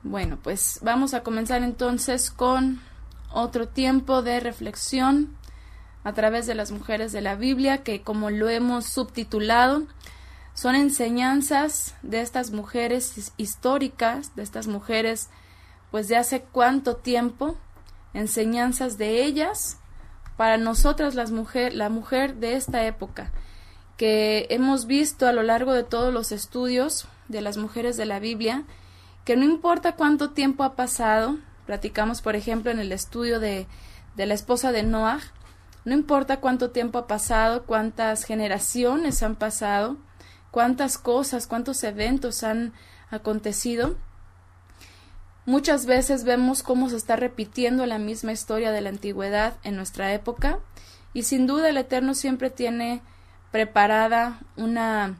Bueno, pues vamos a comenzar entonces con otro tiempo de reflexión a través de las mujeres de la Biblia, que como lo hemos subtitulado, son enseñanzas de estas mujeres históricas, de estas mujeres pues de hace cuánto tiempo, enseñanzas de ellas para nosotras la mujer de esta época, que hemos visto a lo largo de todos los estudios de las mujeres de la Biblia, que no importa cuánto tiempo ha pasado, platicamos por ejemplo en el estudio de la esposa de Noah, no importa cuánto tiempo ha pasado, cuántas generaciones han pasado, cuántas cosas, cuántos eventos han acontecido, muchas veces vemos cómo se está repitiendo la misma historia de la antigüedad en nuestra época, y sin duda el Eterno siempre tiene preparada una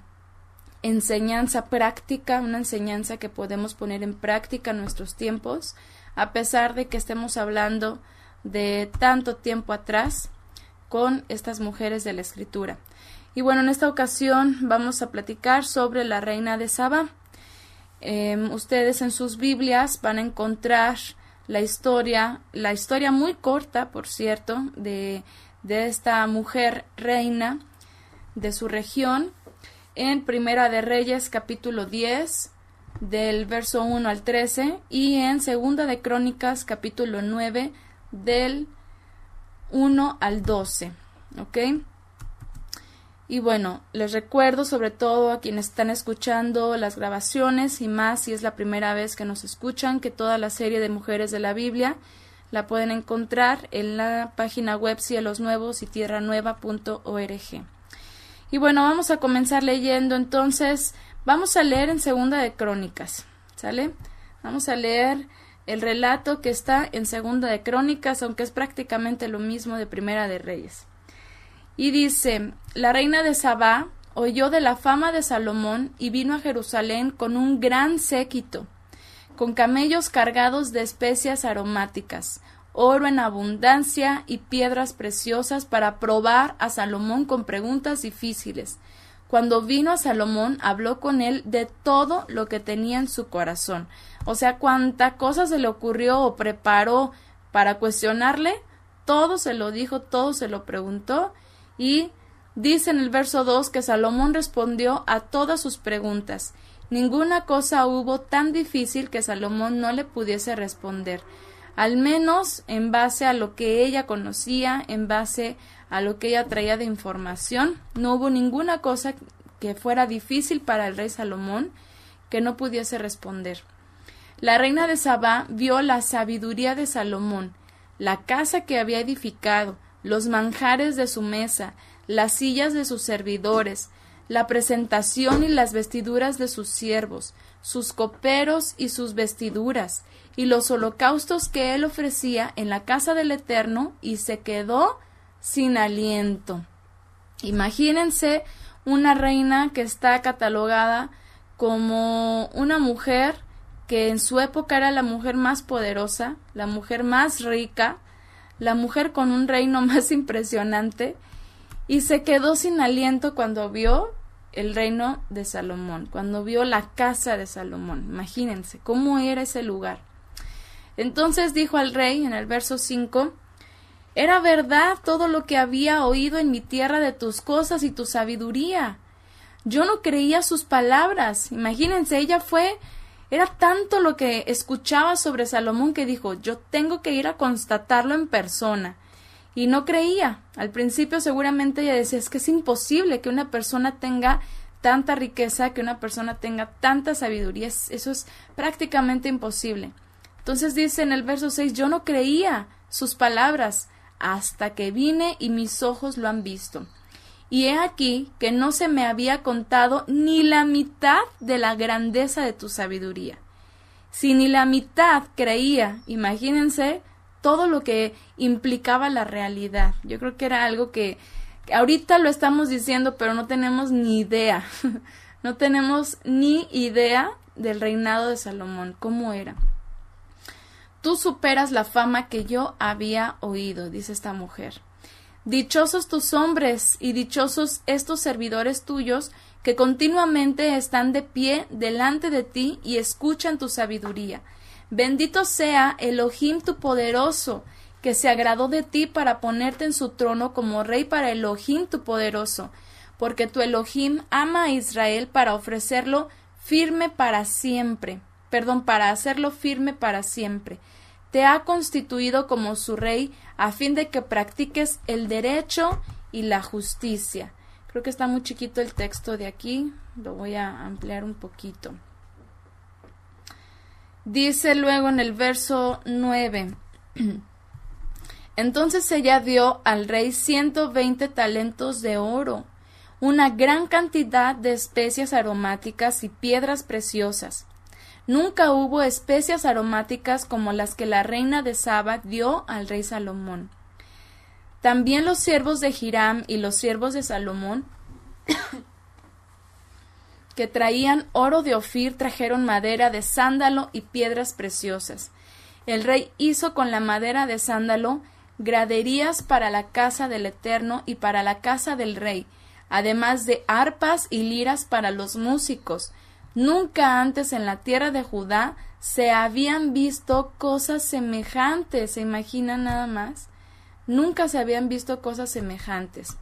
enseñanza práctica, una enseñanza que podemos poner en práctica en nuestros tiempos, a pesar de que estemos hablando de tanto tiempo atrás con estas mujeres de la Escritura. Y bueno, en esta ocasión vamos a platicar sobre la reina de Sabá. Ustedes en sus Biblias van a encontrar la historia muy corta, por cierto, de esta mujer reina de su región, en Primera de Reyes capítulo 10 del verso 1 al 13 y en Segunda de Crónicas capítulo 9 del 1 al 12, ¿ok? Y bueno, les recuerdo sobre todo a quienes están escuchando las grabaciones y más si es la primera vez que nos escuchan, que toda la serie de Mujeres de la Biblia la pueden encontrar en la página web Cielos Nuevos y tierranueva.org. Y bueno, vamos a comenzar leyendo, entonces vamos a leer en Segunda de Crónicas, ¿sale? Vamos a leer el relato que está en Segunda de Crónicas, aunque es prácticamente lo mismo de Primera de Reyes. Y dice, la reina de Sabá oyó de la fama de Salomón y vino a Jerusalén con un gran séquito, con camellos cargados de especias aromáticas, oro en abundancia y piedras preciosas para probar a Salomón con preguntas difíciles. Cuando vino a Salomón, habló con él de todo lo que tenía en su corazón. O sea, cuánta cosa se le ocurrió o preparó para cuestionarle, todo se lo dijo, todo se lo preguntó. Y dice en el verso 2 que Salomón respondió a todas sus preguntas. Ninguna cosa hubo tan difícil que Salomón no le pudiese responder. Al menos en base a lo que ella conocía, en base a lo que ella traía de información, no hubo ninguna cosa que fuera difícil para el rey Salomón que no pudiese responder. La reina de Sabá vio la sabiduría de Salomón, la casa que había edificado, los manjares de su mesa, las sillas de sus servidores, la presentación y las vestiduras de sus siervos, sus coperos y sus vestiduras, y los holocaustos que él ofrecía en la casa del Eterno, y se quedó sin aliento. Imagínense una reina que está catalogada como una mujer que en su época era la mujer más poderosa, la mujer más rica, la mujer con un reino más impresionante, y se quedó sin aliento cuando vio el reino de Salomón, cuando vio la casa de Salomón. Imagínense cómo era ese lugar. Entonces dijo al rey en el verso 5, «Era verdad todo lo que había oído en mi tierra de tus cosas y tu sabiduría. Yo no creía sus palabras». Imagínense, era tanto lo que escuchaba sobre Salomón que dijo, yo tengo que ir a constatarlo en persona. Y no creía. Al principio seguramente ella decía, es que es imposible que una persona tenga tanta riqueza, que una persona tenga tanta sabiduría. Eso es prácticamente imposible. Entonces dice en el verso 6, yo no creía sus palabras hasta que vine y mis ojos lo han visto. Y he aquí que no se me había contado ni la mitad de la grandeza de tu sabiduría. Si ni la mitad creía, imagínense todo lo que implicaba la realidad. Yo creo que era algo que ahorita lo estamos diciendo, pero no tenemos ni idea. No tenemos ni idea del reinado de Salomón, cómo era. Tú superas la fama que yo había oído, dice esta mujer. Dichosos tus hombres y dichosos estos servidores tuyos que continuamente están de pie delante de ti y escuchan tu sabiduría. Bendito sea Elohim tu poderoso, que se agradó de ti para ponerte en su trono como rey para Elohim tu poderoso, porque tu Elohim ama a Israel para ofrecerlo firme para siempre, para hacerlo firme para siempre. Te ha constituido como su rey a fin de que practiques el derecho y la justicia. Creo que está muy chiquito el texto de aquí, lo voy a ampliar un poquito. Dice luego en el verso 9, entonces ella dio al rey 120 talentos de oro, una gran cantidad de especias aromáticas y piedras preciosas. Nunca hubo especias aromáticas como las que la reina de Saba dio al rey Salomón. También los siervos de Hiram y los siervos de Salomón, que traían oro de Ofir, trajeron madera de sándalo y piedras preciosas. El rey hizo con la madera de sándalo graderías para la casa del Eterno y para la casa del rey, además de arpas y liras para los músicos. Nunca antes en la tierra de Judá se habían visto cosas semejantes. ¿Se imaginan nada más? Nunca se habían visto cosas semejantes.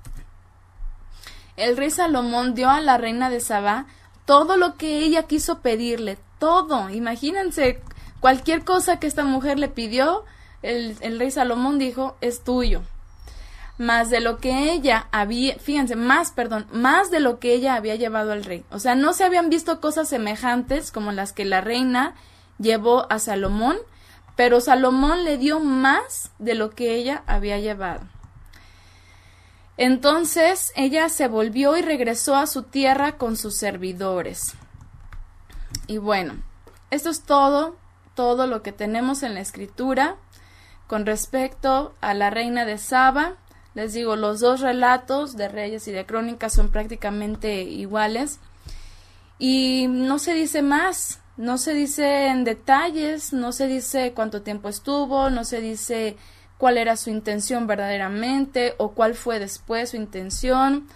El rey Salomón dio a la reina de Sabá todo lo que ella quiso pedirle, todo. Imagínense, cualquier cosa que esta mujer le pidió, el rey Salomón dijo, es tuyo. Más de lo que ella había, fíjense, más de lo que ella había llevado al rey. O sea, no se habían visto cosas semejantes como las que la reina llevó a Salomón, pero Salomón le dio más de lo que ella había llevado. Entonces ella se volvió y regresó a su tierra con sus servidores. Y bueno, esto es todo lo que tenemos en la escritura con respecto a la reina de Saba. Les digo, los dos relatos de Reyes y de Crónicas son prácticamente iguales. Y no se dice más, no se dice en detalles, no se dice cuánto tiempo estuvo, no se dice cuál era su intención verdaderamente o cuál fue después su intención.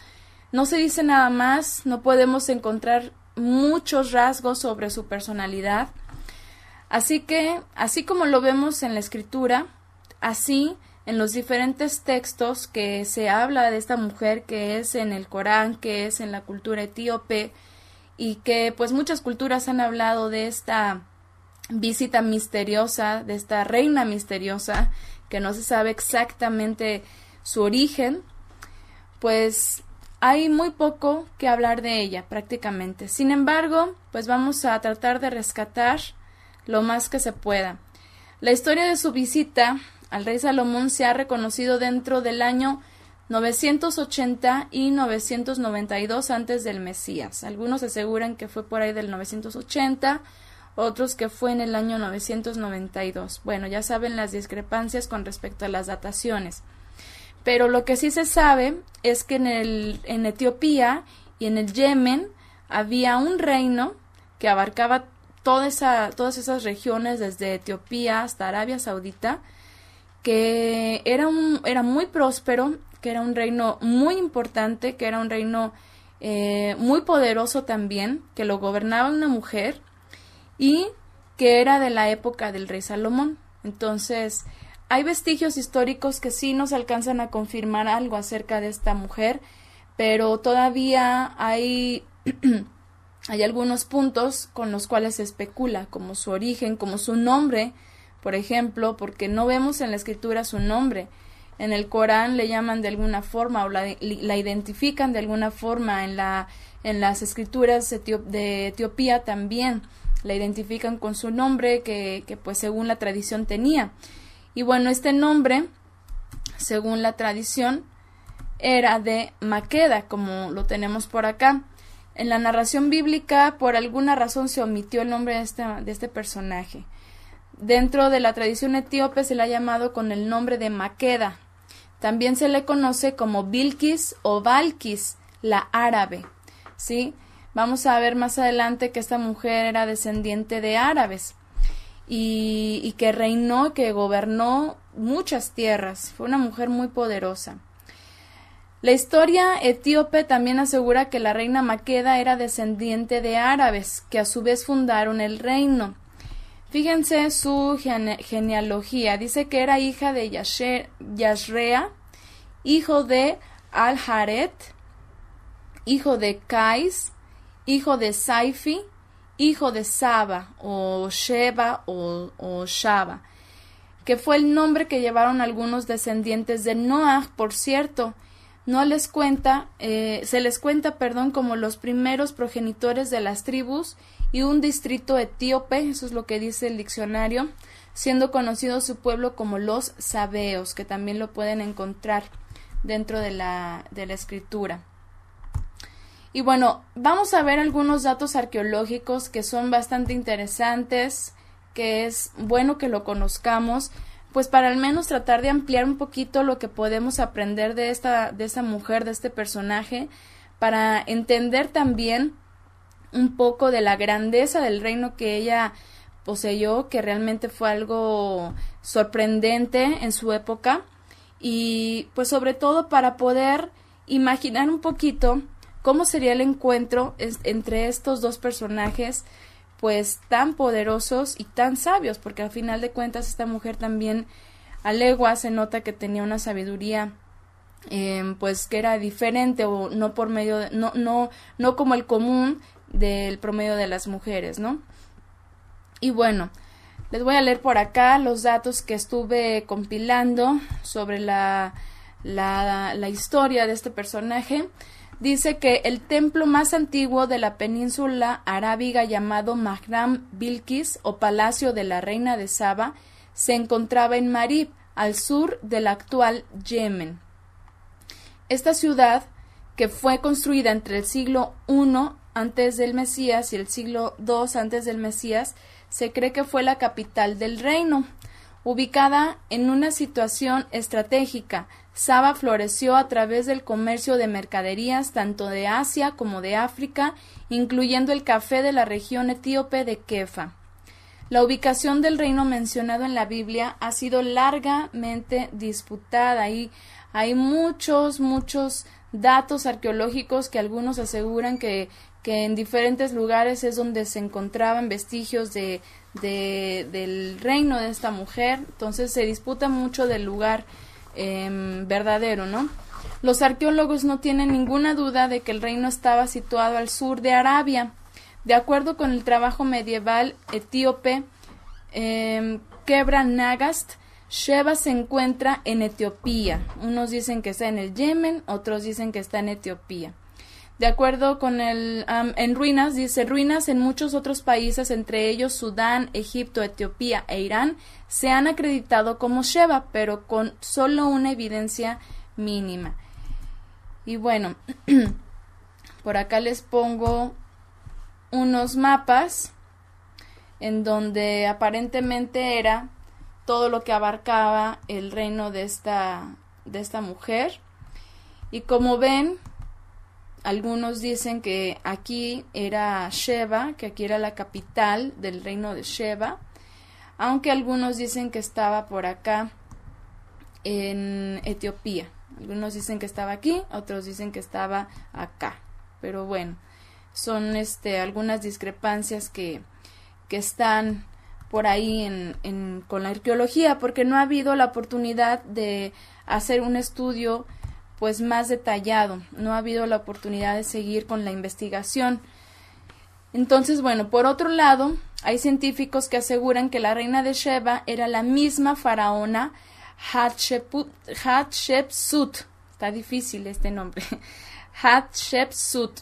No se dice nada más, no podemos encontrar muchos rasgos sobre su personalidad. Así que, así como lo vemos en la escritura, así en los diferentes textos que se habla de esta mujer, que es en el Corán, que es en la cultura etíope, y que pues muchas culturas han hablado de esta visita misteriosa, de esta reina misteriosa, que no se sabe exactamente su origen, pues hay muy poco que hablar de ella prácticamente. Sin embargo, pues vamos a tratar de rescatar lo más que se pueda. La historia de su visita al rey Salomón se ha reconocido dentro del año 980 y 992 antes del Mesías. Algunos aseguran que fue por ahí del 980, otros que fue en el año 992. Bueno, ya saben las discrepancias con respecto a las dataciones. Pero lo que sí se sabe es que en Etiopía y en el Yemen había un reino que abarcaba todas esas regiones desde Etiopía hasta Arabia Saudita, que era muy próspero, que era un reino muy importante, que era un reino muy poderoso también, que lo gobernaba una mujer y que era de la época del rey Salomón. Entonces, hay vestigios históricos que sí nos alcanzan a confirmar algo acerca de esta mujer, pero todavía hay algunos puntos con los cuales se especula, como su origen, como su nombre, por ejemplo, porque no vemos en la escritura su nombre. En el Corán le llaman de alguna forma o la identifican de alguna forma, en las escrituras de Etiopía también la identifican con su nombre que pues según la tradición tenía. Y bueno, este nombre, según la tradición, era de Maqueda, como lo tenemos por acá. En la narración bíblica, por alguna razón, se omitió el nombre de este personaje. Dentro de la tradición etíope se le ha llamado con el nombre de Maqueda. También se le conoce como Bilquis o Balquis, la árabe, ¿sí? Vamos a ver más adelante que esta mujer era descendiente de árabes y que reinó, que gobernó muchas tierras. Fue una mujer muy poderosa. La historia etíope también asegura que la reina Maqueda era descendiente de árabes, que a su vez fundaron el reino. Fíjense su genealogía. Dice que era hija de Yashrea, hijo de Al-Jaret, hijo de Kais, hijo de Saifi, hijo de Saba o Sheba o Shaba, que fue el nombre que llevaron algunos descendientes de Noah. Por cierto, se les cuenta, como los primeros progenitores de las tribus y un distrito etíope, eso es lo que dice el diccionario, siendo conocido su pueblo como los sabeos, que también lo pueden encontrar dentro de la escritura. Y bueno, vamos a ver algunos datos arqueológicos que son bastante interesantes, que es bueno que lo conozcamos, pues para al menos tratar de ampliar un poquito lo que podemos aprender de esta mujer, de este personaje, para entender también un poco de la grandeza del reino que ella poseyó, que realmente fue algo sorprendente en su época, y pues sobre todo para poder imaginar un poquito cómo sería el encuentro entre estos dos personajes, pues tan poderosos y tan sabios, porque al final de cuentas esta mujer también a leguas se nota que tenía una sabiduría pues que era diferente, o no por medio de, no como el común del promedio de las mujeres, ¿no? Y bueno, les voy a leer por acá los datos que estuve compilando sobre la historia de este personaje. Dice que el templo más antiguo de la península arábiga, llamado Mahram Bilqis o Palacio de la Reina de Saba, se encontraba en Marib, al sur del actual Yemen. Esta ciudad, que fue construida entre el siglo I antes del Mesías y el siglo II antes del Mesías, se cree que fue la capital del reino. Ubicada en una situación estratégica, Saba floreció a través del comercio de mercaderías tanto de Asia como de África, incluyendo el café de la región etíope de Kefa. La ubicación del reino mencionado en la Biblia ha sido largamente disputada y hay muchos datos arqueológicos que algunos aseguran que en diferentes lugares es donde se encontraban vestigios del reino de esta mujer. Entonces se disputa mucho del lugar verdadero, ¿no? Los arqueólogos no tienen ninguna duda de que el reino estaba situado al sur de Arabia. De acuerdo con el trabajo medieval etíope Kebra Nagast, Sheba se encuentra en Etiopía. Unos dicen que está en el Yemen, otros dicen que está en Etiopía. De acuerdo con en ruinas, dice, ruinas en muchos otros países, entre ellos Sudán, Egipto, Etiopía e Irán, se han acreditado como Sheba, pero con solo una evidencia mínima. Y bueno, por acá les pongo unos mapas en donde aparentemente era todo lo que abarcaba el reino de esta mujer. Y como ven, algunos dicen que aquí era Sheba, que aquí era la capital del reino de Sheba, aunque algunos dicen que estaba por acá en Etiopía. Algunos dicen que estaba aquí, otros dicen que estaba acá. Pero bueno, son algunas discrepancias que están por ahí con la arqueología, porque no ha habido la oportunidad de hacer un estudio pues más detallado, no ha habido la oportunidad de seguir con la investigación. Entonces, bueno, por otro lado, hay científicos que aseguran que la reina de Sheba era la misma faraona Hatshepsut, está difícil este nombre, Hatshepsut,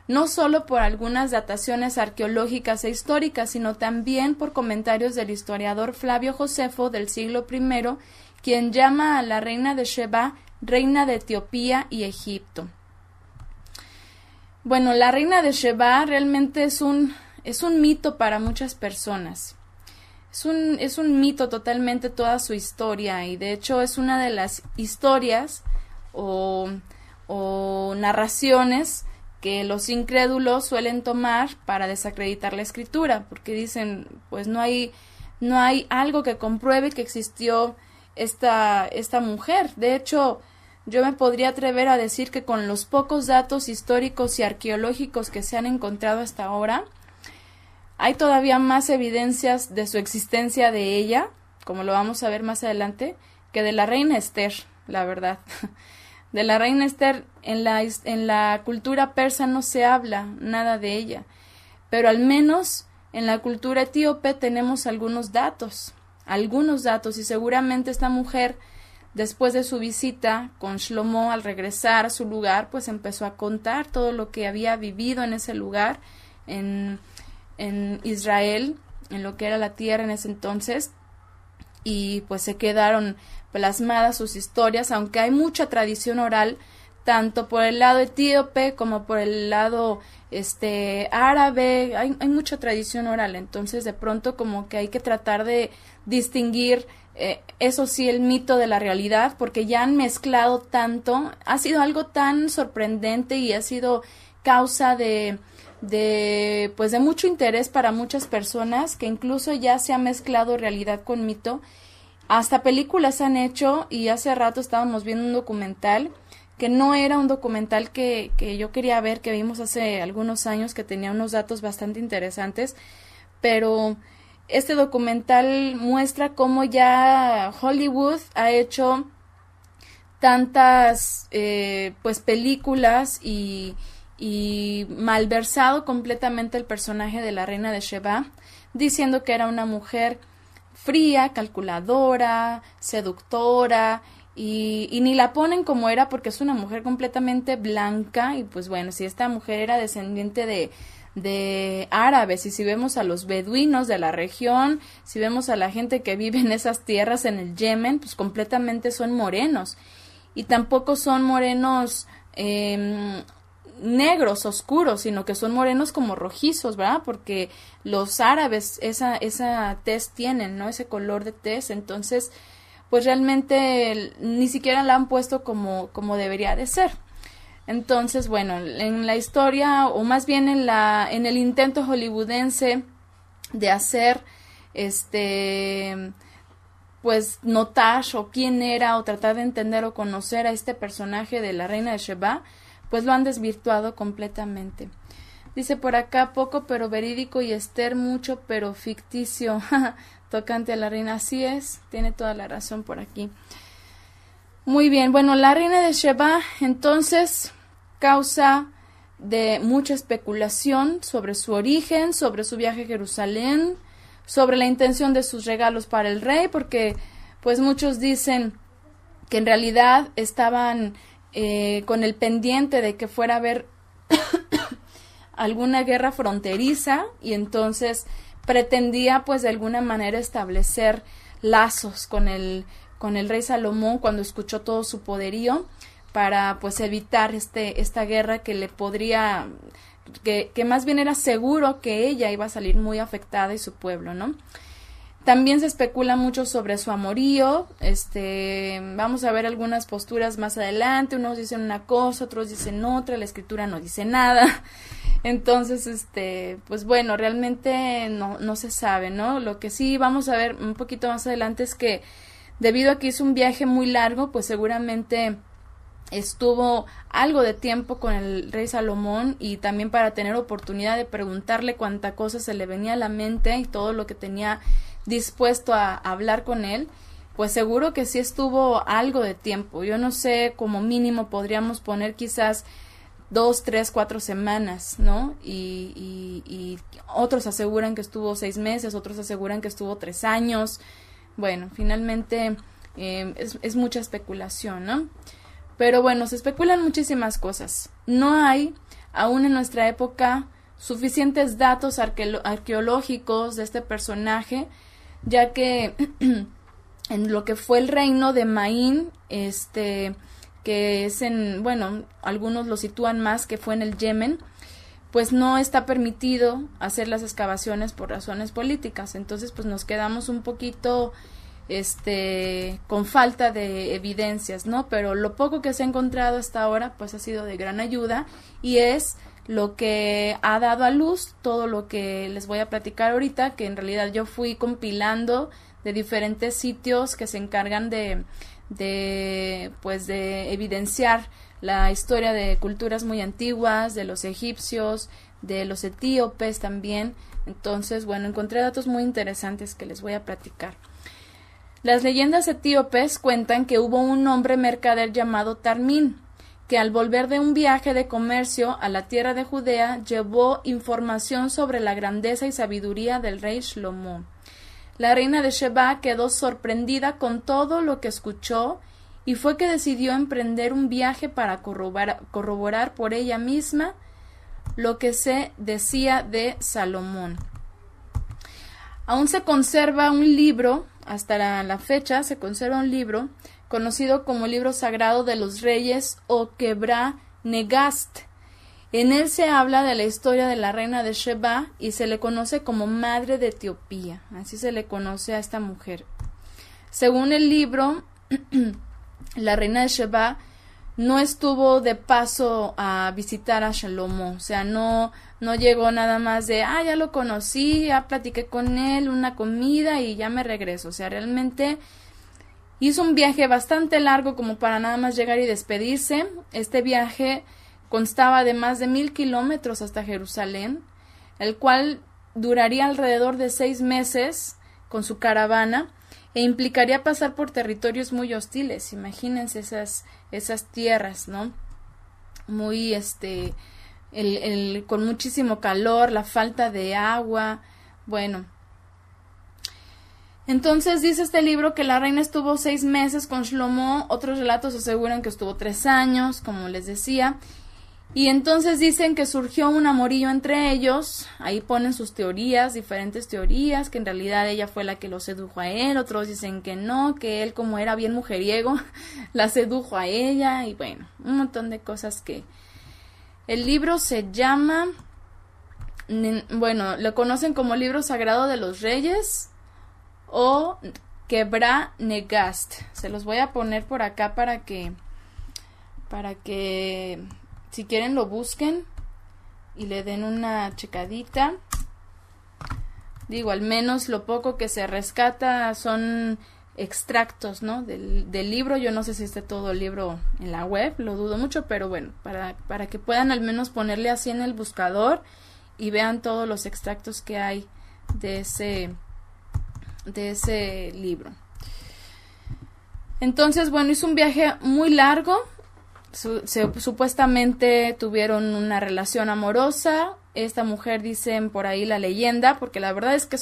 no solo por algunas dataciones arqueológicas e históricas, sino también por comentarios del historiador Flavio Josefo del siglo I, quien llama a la reina de Sheba reina de Etiopía y Egipto. Bueno, la reina de Sheba realmente es un mito para muchas personas. Es un mito totalmente toda su historia, y de hecho es una de las historias o narraciones que los incrédulos suelen tomar para desacreditar la escritura, porque dicen, pues no hay algo que compruebe que existió esta mujer. De hecho, yo me podría atrever a decir que con los pocos datos históricos y arqueológicos que se han encontrado hasta ahora, hay todavía más evidencias de su existencia de ella, como lo vamos a ver más adelante, que de la reina Esther, la verdad. De la reina Esther en la cultura persa no se habla nada de ella, pero al menos en la cultura etíope tenemos algunos datos, y seguramente esta mujer, después de su visita con Shlomo, al regresar a su lugar, pues empezó a contar todo lo que había vivido en ese lugar, en Israel, en lo que era la tierra en ese entonces, y pues se quedaron plasmadas sus historias, aunque hay mucha tradición oral, tanto por el lado etíope como por el lado árabe, hay mucha tradición oral, entonces de pronto como que hay que tratar de distinguir eso sí, el mito de la realidad, porque ya han mezclado tanto, ha sido algo tan sorprendente y ha sido causa de mucho interés para muchas personas, que incluso ya se ha mezclado realidad con mito. Hasta películas han hecho, y hace rato estábamos viendo un documental que no era un documental que yo quería ver, que vimos hace algunos años, que tenía unos datos bastante interesantes, pero este documental muestra cómo ya Hollywood ha hecho tantas películas y malversado completamente el personaje de la reina de Sheba, diciendo que era una mujer fría, calculadora, seductora, y ni la ponen como era, porque es una mujer completamente blanca, y pues bueno, si esta mujer era descendiente de árabes, y si vemos a los beduinos de la región, si vemos a la gente que vive en esas tierras en el Yemen, pues completamente son morenos, y tampoco son morenos negros, oscuros, sino que son morenos como rojizos, ¿verdad? Porque los árabes esa tez tienen, ¿no? Ese color de tez, entonces pues realmente ni siquiera la han puesto como debería de ser. Entonces, bueno, en la historia, o más bien en el intento hollywoodense de hacer pues notar o quién era, o tratar de entender o conocer a este personaje de la reina de Sheba, pues lo han desvirtuado completamente. Dice por acá, poco pero verídico, y Esther mucho pero ficticio, tocante a la reina. Así es, tiene toda la razón por aquí. Muy bien, bueno, la reina de Sheba, entonces, causa de mucha especulación sobre su origen, sobre su viaje a Jerusalén, sobre la intención de sus regalos para el rey, porque pues muchos dicen que en realidad estaban con el pendiente de que fuera a haber alguna guerra fronteriza, y entonces pretendía pues de alguna manera establecer lazos con el rey Salomón cuando escuchó todo su poderío, para pues evitar esta guerra que le podría, que más bien era seguro que ella iba a salir muy afectada y su pueblo, ¿no? También se especula mucho sobre su amorío, vamos a ver algunas posturas más adelante, unos dicen una cosa, otros dicen otra, la escritura no dice nada, entonces, pues bueno, realmente no se sabe, ¿no? Lo que sí vamos a ver un poquito más adelante es que debido a que hizo un viaje muy largo, pues seguramente estuvo algo de tiempo con el rey Salomón, y también para tener oportunidad de preguntarle cuánta cosa se le venía a la mente y todo lo que tenía dispuesto a hablar con él, pues seguro que sí estuvo algo de tiempo. Yo no sé, como mínimo podríamos poner quizás 2, 3, 4 semanas, ¿no? Y otros aseguran que estuvo 6 meses, otros aseguran que estuvo 3 años. Bueno, finalmente es mucha especulación, ¿no? Pero bueno, se especulan muchísimas cosas. No hay, aún en nuestra época, suficientes datos arqueológicos de este personaje, ya que en lo que fue el reino de Maín, que es algunos lo sitúan más que fue en el Yemen, pues no está permitido hacer las excavaciones por razones políticas. Entonces, pues nos quedamos un poquito con falta de evidencias, ¿no? Pero lo poco que se ha encontrado hasta ahora, pues ha sido de gran ayuda, y es lo que ha dado a luz todo lo que les voy a platicar ahorita, que en realidad yo fui compilando de diferentes sitios que se encargan de evidenciar la historia de culturas muy antiguas, de los egipcios, de los etíopes también. Entonces, bueno, encontré datos muy interesantes que les voy a platicar. Las leyendas etíopes cuentan que hubo un hombre mercader llamado Tarmín, que al volver de un viaje de comercio a la tierra de Judea llevó información sobre la grandeza y sabiduría del rey Shlomo. La reina de Sheba quedó sorprendida con todo lo que escuchó y fue que decidió emprender un viaje para corroborar por ella misma lo que se decía de Salomón. Aún se conserva un libro, hasta la fecha se conserva un libro conocido como Libro Sagrado de los Reyes o Quebra Negast. En él se habla de la historia de la reina de Sheba y se le conoce como Madre de Etiopía, así se le conoce a esta mujer. Según el libro, la reina de Sheba no estuvo de paso a visitar a Shlomo, o sea, no llegó nada más de, ya lo conocí, ya platiqué con él, una comida y ya me regreso, o sea, realmente hizo un viaje bastante largo como para nada más llegar y despedirse. Este viaje constaba de más de 1,000 kilómetros hasta Jerusalén, el cual duraría alrededor de 6 meses con su caravana, e implicaría pasar por territorios muy hostiles. Imagínense esas tierras, ¿no? Muy, con muchísimo calor, la falta de agua, bueno. Entonces dice este libro que la reina estuvo 6 meses con Shlomo, otros relatos aseguran que estuvo 3 años, como les decía, y entonces dicen que surgió un amorío entre ellos. Ahí ponen sus teorías, diferentes teorías, que en realidad ella fue la que lo sedujo a él, otros dicen que no, que él como era bien mujeriego, la sedujo a ella, y bueno, un montón de cosas que... El libro se llama, bueno, lo conocen como Libro Sagrado de los Reyes o Quebra Negast. Se los voy a poner por acá para que si quieren lo busquen y le den una checadita. Digo, al menos lo poco que se rescata son extractos, ¿no? del libro. Yo no sé si esté todo el libro en la web, lo dudo mucho, pero bueno, para que puedan al menos ponerle así en el buscador y vean todos los extractos que hay de ese libro. Entonces, bueno, hizo un viaje muy largo. Supuestamente tuvieron una relación amorosa. Esta mujer, dicen por ahí la leyenda, porque la verdad es que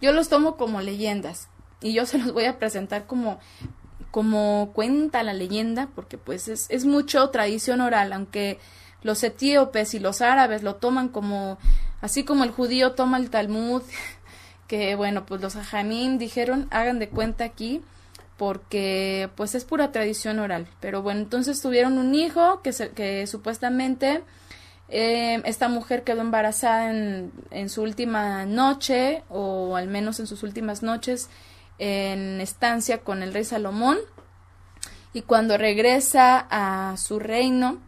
yo los tomo como leyendas y yo se los voy a presentar como cuenta la leyenda, porque pues es mucho tradición oral, aunque los etíopes y los árabes lo toman como, así como el judío toma el Talmud, que bueno, pues los hajamim dijeron, hagan de cuenta aquí, porque pues es pura tradición oral. Pero bueno, entonces tuvieron un hijo que supuestamente esta mujer quedó embarazada en su última noche, o al menos en sus últimas noches en estancia con el rey Salomón, y cuando regresa a su reino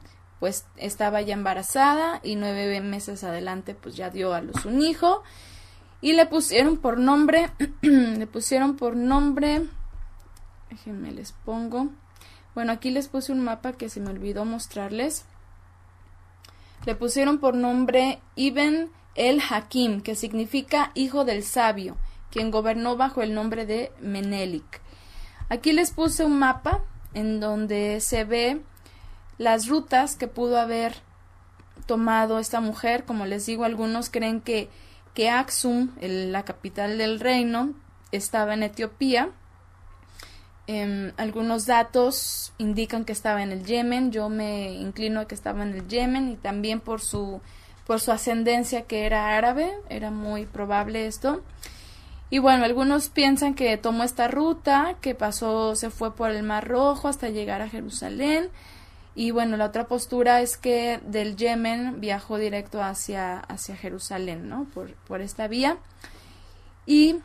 pues estaba ya embarazada, y 9 meses adelante pues ya dio a luz un hijo, y le pusieron por nombre déjenme les pongo, bueno, aquí les puse un mapa que se me olvidó mostrarles. Le pusieron por nombre Ibn el Hakim, que significa hijo del sabio, quien gobernó bajo el nombre de Menelik. Aquí les puse un mapa en donde se ve las rutas que pudo haber tomado esta mujer. Como les digo, algunos creen que Aksum, la capital del reino, estaba en Etiopía. Algunos datos indican que estaba en el Yemen. Yo me inclino a que estaba en el Yemen, y también por su ascendencia, que era árabe, era muy probable esto. Y bueno, algunos piensan que tomó esta ruta, que se fue por el Mar Rojo hasta llegar a Jerusalén. Y bueno, la otra postura es que del Yemen viajó directo hacia Jerusalén, ¿no? Por esta vía. Y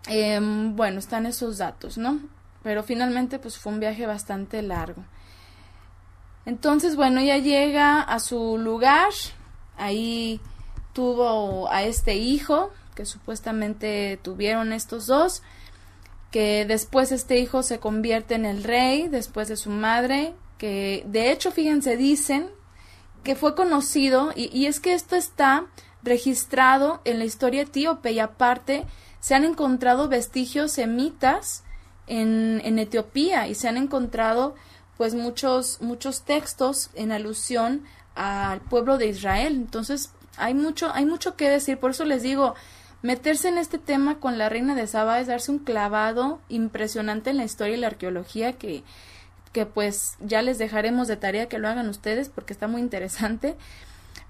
bueno, están esos datos, ¿no? Pero finalmente pues fue un viaje bastante largo. Entonces, bueno, ella llega a su lugar, ahí tuvo a este hijo, que supuestamente tuvieron estos dos, que después este hijo se convierte en el rey, después de su madre, que de hecho, fíjense, dicen que fue conocido, y es que esto está registrado en la historia etíope, y aparte se han encontrado vestigios semitas en Etiopía, y se han encontrado pues muchos textos en alusión al pueblo de Israel. Entonces hay mucho que decir. Por eso les digo, meterse en este tema con la reina de Saba es darse un clavado impresionante en la historia y la arqueología que pues ya les dejaremos de tarea que lo hagan ustedes porque está muy interesante.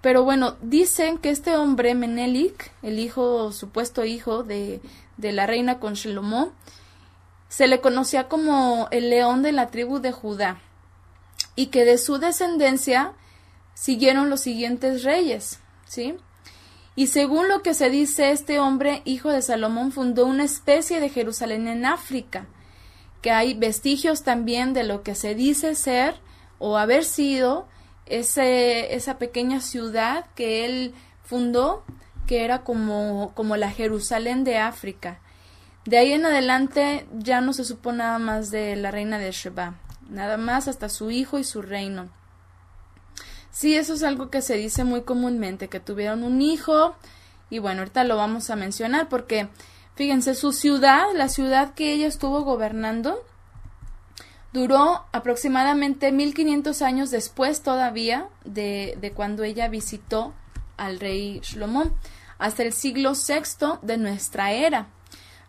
Pero bueno, dicen que este hombre, Menelik, el supuesto hijo de la reina con Shlomo, se le conocía como el león de la tribu de Judá, y que de su descendencia siguieron los siguientes reyes, ¿sí? Y según lo que se dice, este hombre, hijo de Salomón, fundó una especie de Jerusalén en África, que hay vestigios también de lo que se dice ser o haber sido esa pequeña ciudad que él fundó, que era como la Jerusalén de África. De ahí en adelante ya no se supo nada más de la reina de Sheba, nada más hasta su hijo y su reino. Sí, eso es algo que se dice muy comúnmente, que tuvieron un hijo, y bueno, ahorita lo vamos a mencionar porque, fíjense, su ciudad, la ciudad que ella estuvo gobernando, duró aproximadamente 1500 años después todavía de cuando ella visitó al rey Shlomo, hasta el siglo VI de nuestra era.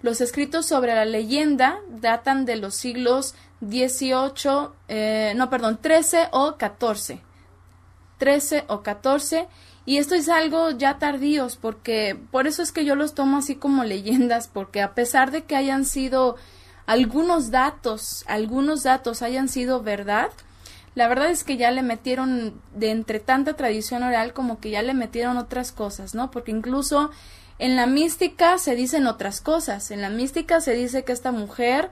Los escritos sobre la leyenda datan de los siglos 13 o 14. 13 o 14, y esto es algo ya tardíos, porque por eso es que yo los tomo así como leyendas, porque a pesar de que hayan sido algunos datos hayan sido verdad, la verdad es que ya le metieron, de entre tanta tradición oral, como que ya le metieron otras cosas, ¿no? Porque incluso en la mística se dicen otras cosas. En la mística se dice que esta mujer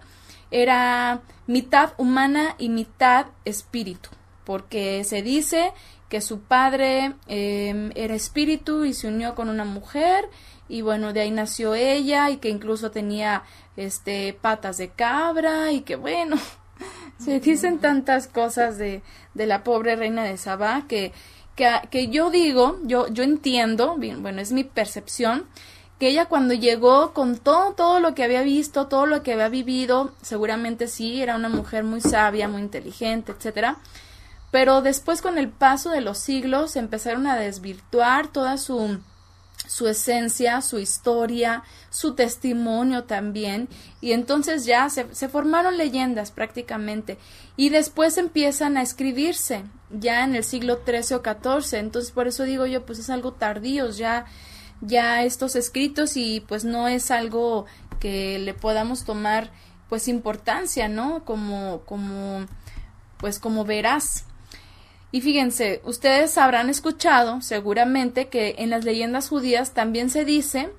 era mitad humana y mitad espíritu, porque se dice que su padre era espíritu y se unió con una mujer, y bueno, de ahí nació ella, y que incluso tenía patas de cabra, y que bueno, se dicen tantas cosas de la pobre reina de Sabá que yo digo, yo entiendo, bien, bueno, es mi percepción, que ella cuando llegó con todo lo que había visto, todo lo que había vivido, seguramente sí, era una mujer muy sabia, muy inteligente, etcétera, pero después con el paso de los siglos empezaron a desvirtuar toda su esencia, su historia, su testimonio también, y entonces ya se formaron leyendas prácticamente, y después empiezan a escribirse ya en el siglo XIII o XIV, entonces por eso digo yo, pues es algo tardíos ya estos escritos, y pues no es algo que le podamos tomar pues importancia, ¿no? Como veraz. Y fíjense, ustedes habrán escuchado seguramente que en las leyendas judías también se dice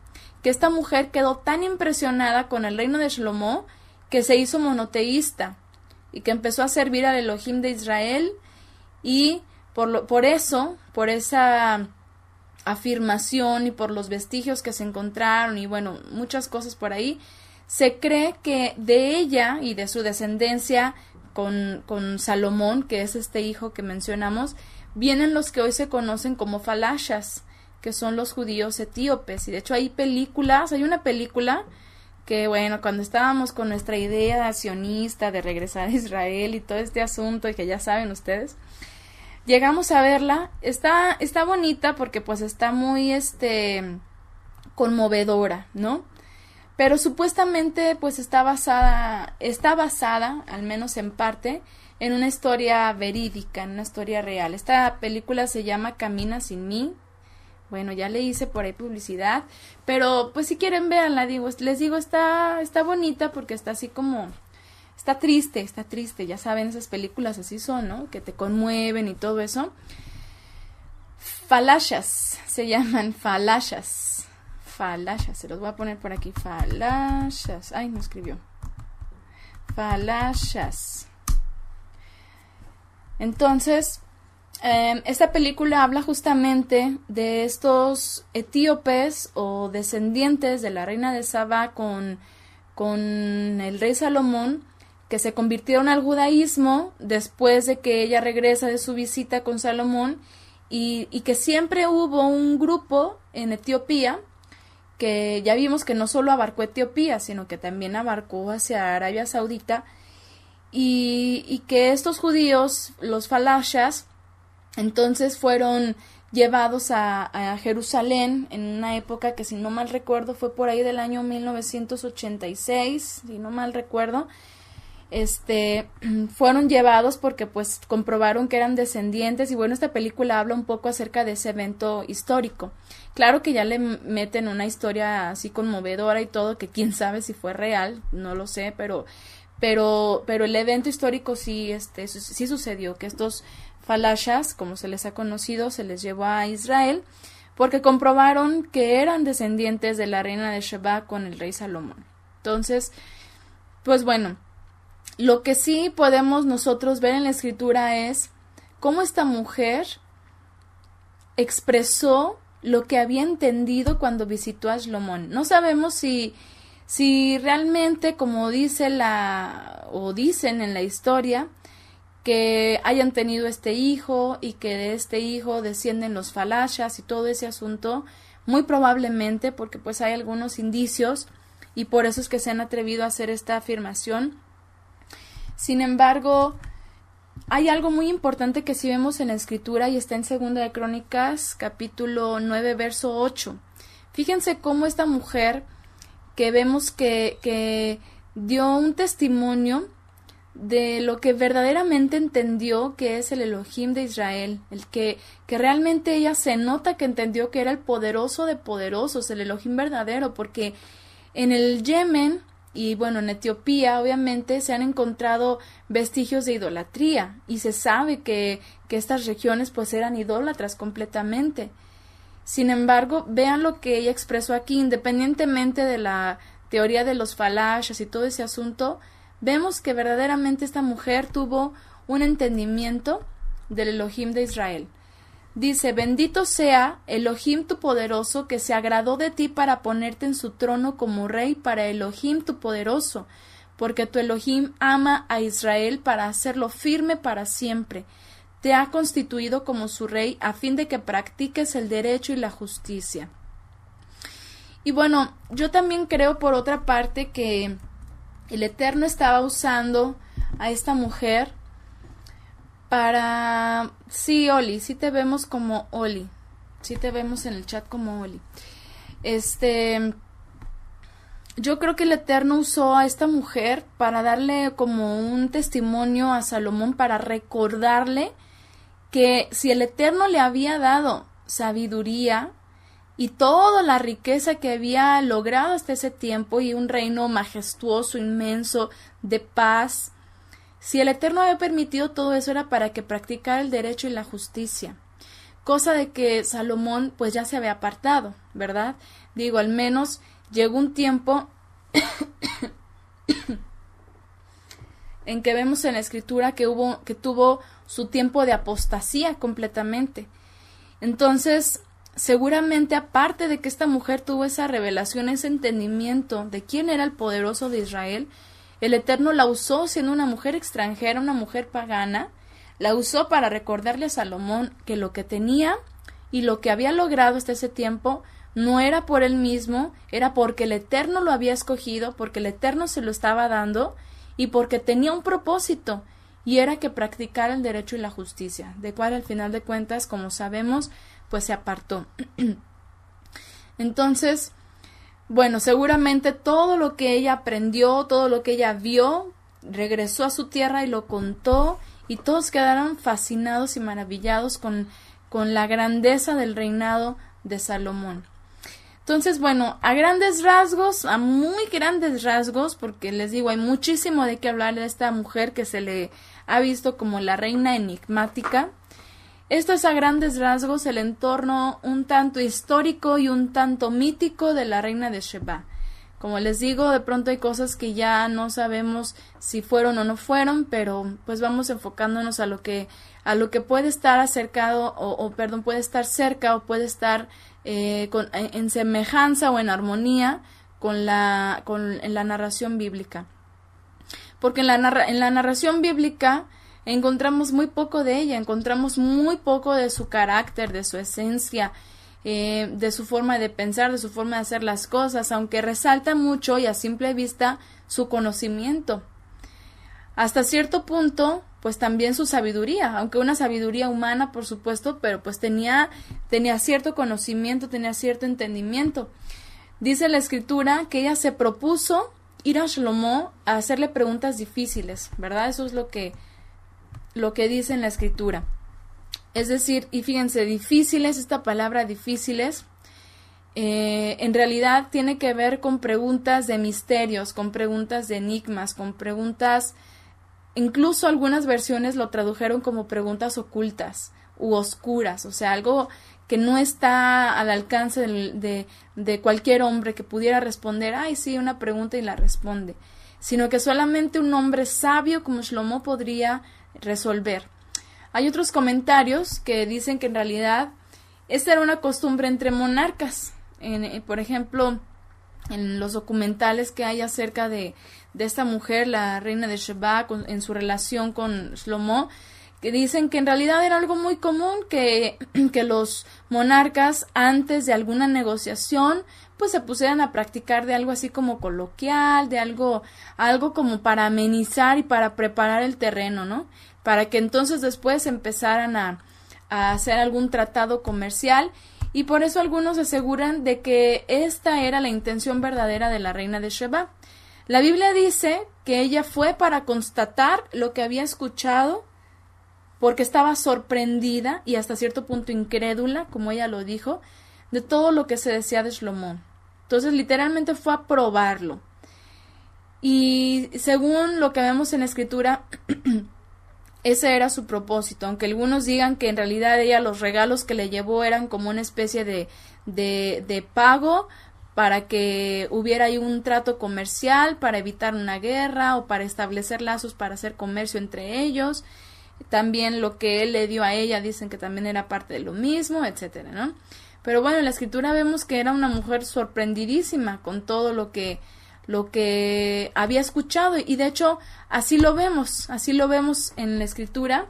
que esta mujer quedó tan impresionada con el reino de Shlomo que se hizo monoteísta y que empezó a servir al Elohim de Israel, y por esa afirmación y por los vestigios que se encontraron y bueno, muchas cosas por ahí, se cree que de ella y de su descendencia con Salomón, que es este hijo que mencionamos, vienen los que hoy se conocen como falashas, que son los judíos etíopes. Y de hecho hay una película que bueno, cuando estábamos con nuestra idea sionista de regresar a Israel y todo este asunto, y que ya saben ustedes, llegamos a verla. Está bonita porque pues está muy conmovedora, ¿no? Pero supuestamente pues está basada, al menos en parte, en una historia verídica, en una historia real. Esta película se llama Camina sin mí. Bueno, ya le hice por ahí publicidad, pero pues si quieren véanla, les digo, está bonita porque está así como, está triste, ya saben, esas películas así son, ¿no? Que te conmueven y todo eso. Falashas, se llaman falashas, se los voy a poner por aquí, falashas, ay, no escribió, falashas. Entonces, esta película habla justamente de estos etíopes o descendientes de la reina de Saba con el rey Salomón, que se convirtieron al judaísmo después de que ella regresa de su visita con Salomón, y que siempre hubo un grupo en Etiopía que ya vimos que no solo abarcó Etiopía, sino que también abarcó hacia Arabia Saudita, y que estos judíos, los falashas, entonces fueron llevados a Jerusalén en una época que, si no mal recuerdo, fue por ahí del año 1986, si no mal recuerdo. Fueron llevados porque pues comprobaron que eran descendientes, y bueno, esta película habla un poco acerca de ese evento histórico. Claro que ya le meten una historia así conmovedora y todo, que quién sabe si fue real, no lo sé, pero el evento histórico sí, sí sucedió, que estos falashas, como se les ha conocido, se les llevó a Israel porque comprobaron que eran descendientes de la reina de Sheba con el rey Salomón. Entonces, pues bueno, lo que sí podemos nosotros ver en la escritura es cómo esta mujer expresó lo que había entendido cuando visitó a Salomón. No sabemos si realmente, como dicen en la historia, que hayan tenido este hijo y que de este hijo descienden los falashas y todo ese asunto, muy probablemente, porque pues hay algunos indicios y por eso es que se han atrevido a hacer esta afirmación. Sin embargo, hay algo muy importante que sí vemos en la escritura y está en 2 de Crónicas, capítulo 9, verso 8. Fíjense cómo esta mujer, que vemos que dio un testimonio de lo que verdaderamente entendió que es el Elohim de Israel, el que realmente ella se nota que entendió que era el poderoso de poderosos, el Elohim verdadero, porque en el Yemen y bueno, en Etiopía obviamente se han encontrado vestigios de idolatría y se sabe que estas regiones pues eran idólatras completamente. Sin embargo, vean lo que ella expresó aquí, independientemente de la teoría de los falashas y todo ese asunto, vemos que verdaderamente esta mujer tuvo un entendimiento del Elohim de Israel. Dice: bendito sea Elohim tu poderoso, que se agradó de ti para ponerte en su trono como rey para Elohim tu poderoso, porque tu Elohim ama a Israel para hacerlo firme para siempre. Te ha constituido como su rey a fin de que practiques el derecho y la justicia. Y bueno, yo también creo por otra parte que el Eterno estaba usando a esta mujer para... Sí, Oli, sí te vemos como Oli. Sí te vemos en el chat como Oli. Yo creo que el Eterno usó a esta mujer para darle como un testimonio a Salomón, para recordarle que si el Eterno le había dado sabiduría y toda la riqueza que había logrado hasta ese tiempo y un reino majestuoso, inmenso, de paz, si el Eterno había permitido todo eso era para que practicara el derecho y la justicia, cosa de que Salomón pues ya se había apartado, ¿verdad? Digo, al menos llegó un tiempo en que vemos en la escritura que tuvo su tiempo de apostasía completamente. Entonces, seguramente, aparte de que esta mujer tuvo esa revelación, ese entendimiento de quién era el poderoso de Israel, el Eterno la usó siendo una mujer extranjera, una mujer pagana, la usó para recordarle a Salomón que lo que tenía y lo que había logrado hasta ese tiempo no era por él mismo, era porque el Eterno lo había escogido, porque el Eterno se lo estaba dando y porque tenía un propósito, y era que practicara el derecho y la justicia, de cual al final de cuentas, como sabemos, pues se apartó. Entonces, bueno, seguramente todo lo que ella aprendió, todo lo que ella vio, regresó a su tierra y lo contó, y todos quedaron fascinados y maravillados con la grandeza del reinado de Salomón. Entonces, bueno, a grandes rasgos, a muy grandes rasgos, porque les digo, hay muchísimo de qué hablar de esta mujer que se le ha visto como la reina enigmática. Esto es a grandes rasgos el entorno un tanto histórico y un tanto mítico de la reina de Sheba. Como les digo, de pronto hay cosas que ya no sabemos si fueron o no fueron, pero pues vamos enfocándonos a lo que puede estar acercado puede estar cerca o puede estar en semejanza o en armonía en la narración bíblica. Porque en la narración bíblica encontramos muy poco de ella, encontramos muy poco de su carácter, de su esencia, de su forma de pensar, de su forma de hacer las cosas, aunque resalta mucho y a simple vista su conocimiento. Hasta cierto punto, pues también su sabiduría, aunque una sabiduría humana, por supuesto, pero pues tenía cierto conocimiento, tenía cierto entendimiento. Dice la escritura que ella se propuso ir a Shlomo a hacerle preguntas difíciles, ¿verdad? Eso es lo que dice en la escritura. Es decir, y fíjense, difíciles, esta palabra difíciles, en realidad tiene que ver con preguntas de misterios, con preguntas de enigmas, con preguntas, incluso algunas versiones lo tradujeron como preguntas ocultas u oscuras, o sea, algo que no está al alcance de cualquier hombre que pudiera responder, ay, sí, una pregunta y la responde, sino que solamente un hombre sabio como Shlomo podría resolver. Hay otros comentarios que dicen que en realidad esta era una costumbre entre monarcas. Por ejemplo, en los documentales que hay acerca de esta mujer, la reina de Sheba, en su relación con Shlomo, que dicen que en realidad era algo muy común que los monarcas, antes de alguna negociación, pues se pusieran a practicar de algo así como coloquial, de algo como para amenizar y para preparar el terreno, ¿no? Para que entonces después empezaran a hacer algún tratado comercial, y por eso algunos aseguran de que esta era la intención verdadera de la reina de Sheba. La Biblia dice que ella fue para constatar lo que había escuchado, porque estaba sorprendida y hasta cierto punto incrédula, como ella lo dijo, de todo lo que se decía de Shlomo. Entonces literalmente fue a probarlo. Y según lo que vemos en la escritura, ese era su propósito, aunque algunos digan que en realidad ella los regalos que le llevó eran como una especie de pago para que hubiera ahí un trato comercial, para evitar una guerra o para establecer lazos para hacer comercio entre ellos. También lo que él le dio a ella dicen que también era parte de lo mismo, etcétera, ¿no? Pero bueno, en la escritura vemos que era una mujer sorprendidísima con todo lo que había escuchado, y de hecho así lo vemos en la escritura.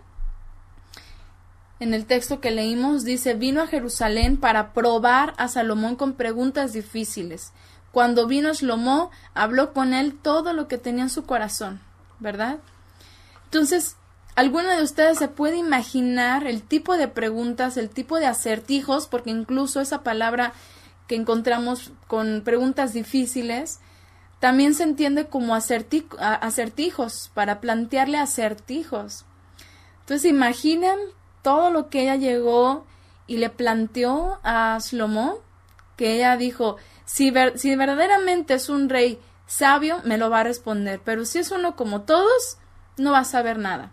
En el texto que leímos dice: vino a Jerusalén para probar a Salomón con preguntas difíciles. Cuando vino Shlomo, habló con él todo lo que tenía en su corazón, ¿verdad? Entonces, ¿alguna de ustedes se puede imaginar el tipo de preguntas, el tipo de acertijos? Porque incluso esa palabra que encontramos con preguntas difíciles también se entiende como acertijos, para plantearle acertijos. Entonces, imaginen todo lo que ella llegó y le planteó a Shlomo, que ella dijo, si verdaderamente es un rey sabio, me lo va a responder, pero si es uno como todos, no va a saber nada.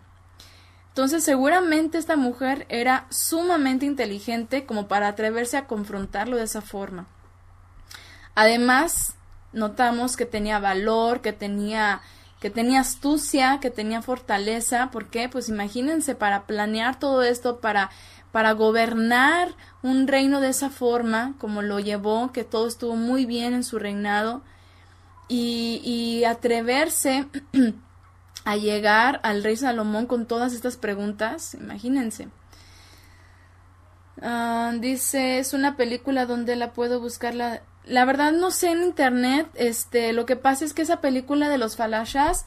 Entonces, seguramente esta mujer era sumamente inteligente como para atreverse a confrontarlo de esa forma. Además, notamos que tenía valor, que tenía astucia, que tenía fortaleza. ¿Por qué? Pues imagínense, para planear todo esto, para gobernar un reino de esa forma, como lo llevó, que todo estuvo muy bien en su reinado, y atreverse a llegar al rey Salomón con todas estas preguntas, imagínense. Dice, es una película donde la puedo buscar. La verdad no sé en internet. Lo que pasa es que esa película de los Falashas,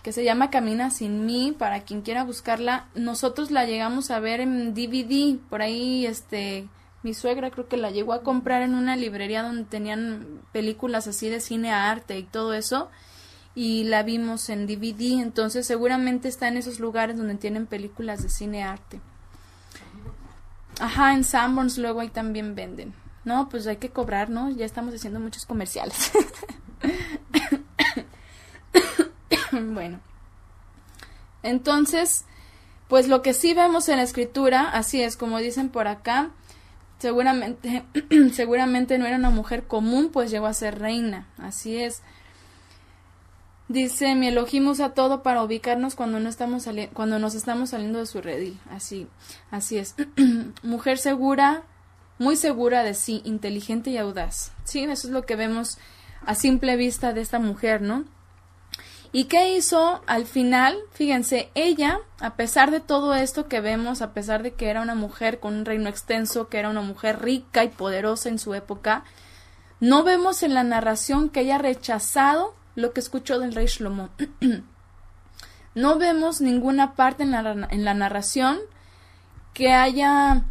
que se llama Camina sin mí, para quien quiera buscarla, nosotros la llegamos a ver en DVD, por ahí mi suegra creo que la llegó a comprar en una librería donde tenían películas así de cine a arte y todo eso, y la vimos en DVD. Entonces seguramente está en esos lugares donde tienen películas de cine a arte. Ajá, en Sanborns luego ahí también venden. No, pues hay que cobrar, ¿no? Ya estamos haciendo muchos comerciales. Bueno. Entonces, pues lo que sí vemos en la escritura, así es, como dicen por acá, seguramente no era una mujer común, pues llegó a ser reina. Así es. Dice, mi Elohim usa todo para ubicarnos cuando nos estamos saliendo de su redil. Así es. Mujer segura, muy segura de sí, inteligente y audaz. Sí, eso es lo que vemos a simple vista de esta mujer, ¿no? ¿Y qué hizo al final? Fíjense, ella, a pesar de todo esto que vemos, a pesar de que era una mujer con un reino extenso, que era una mujer rica y poderosa en su época, no vemos en la narración que haya rechazado lo que escuchó del rey Shlomo. No vemos ninguna parte en la narración que haya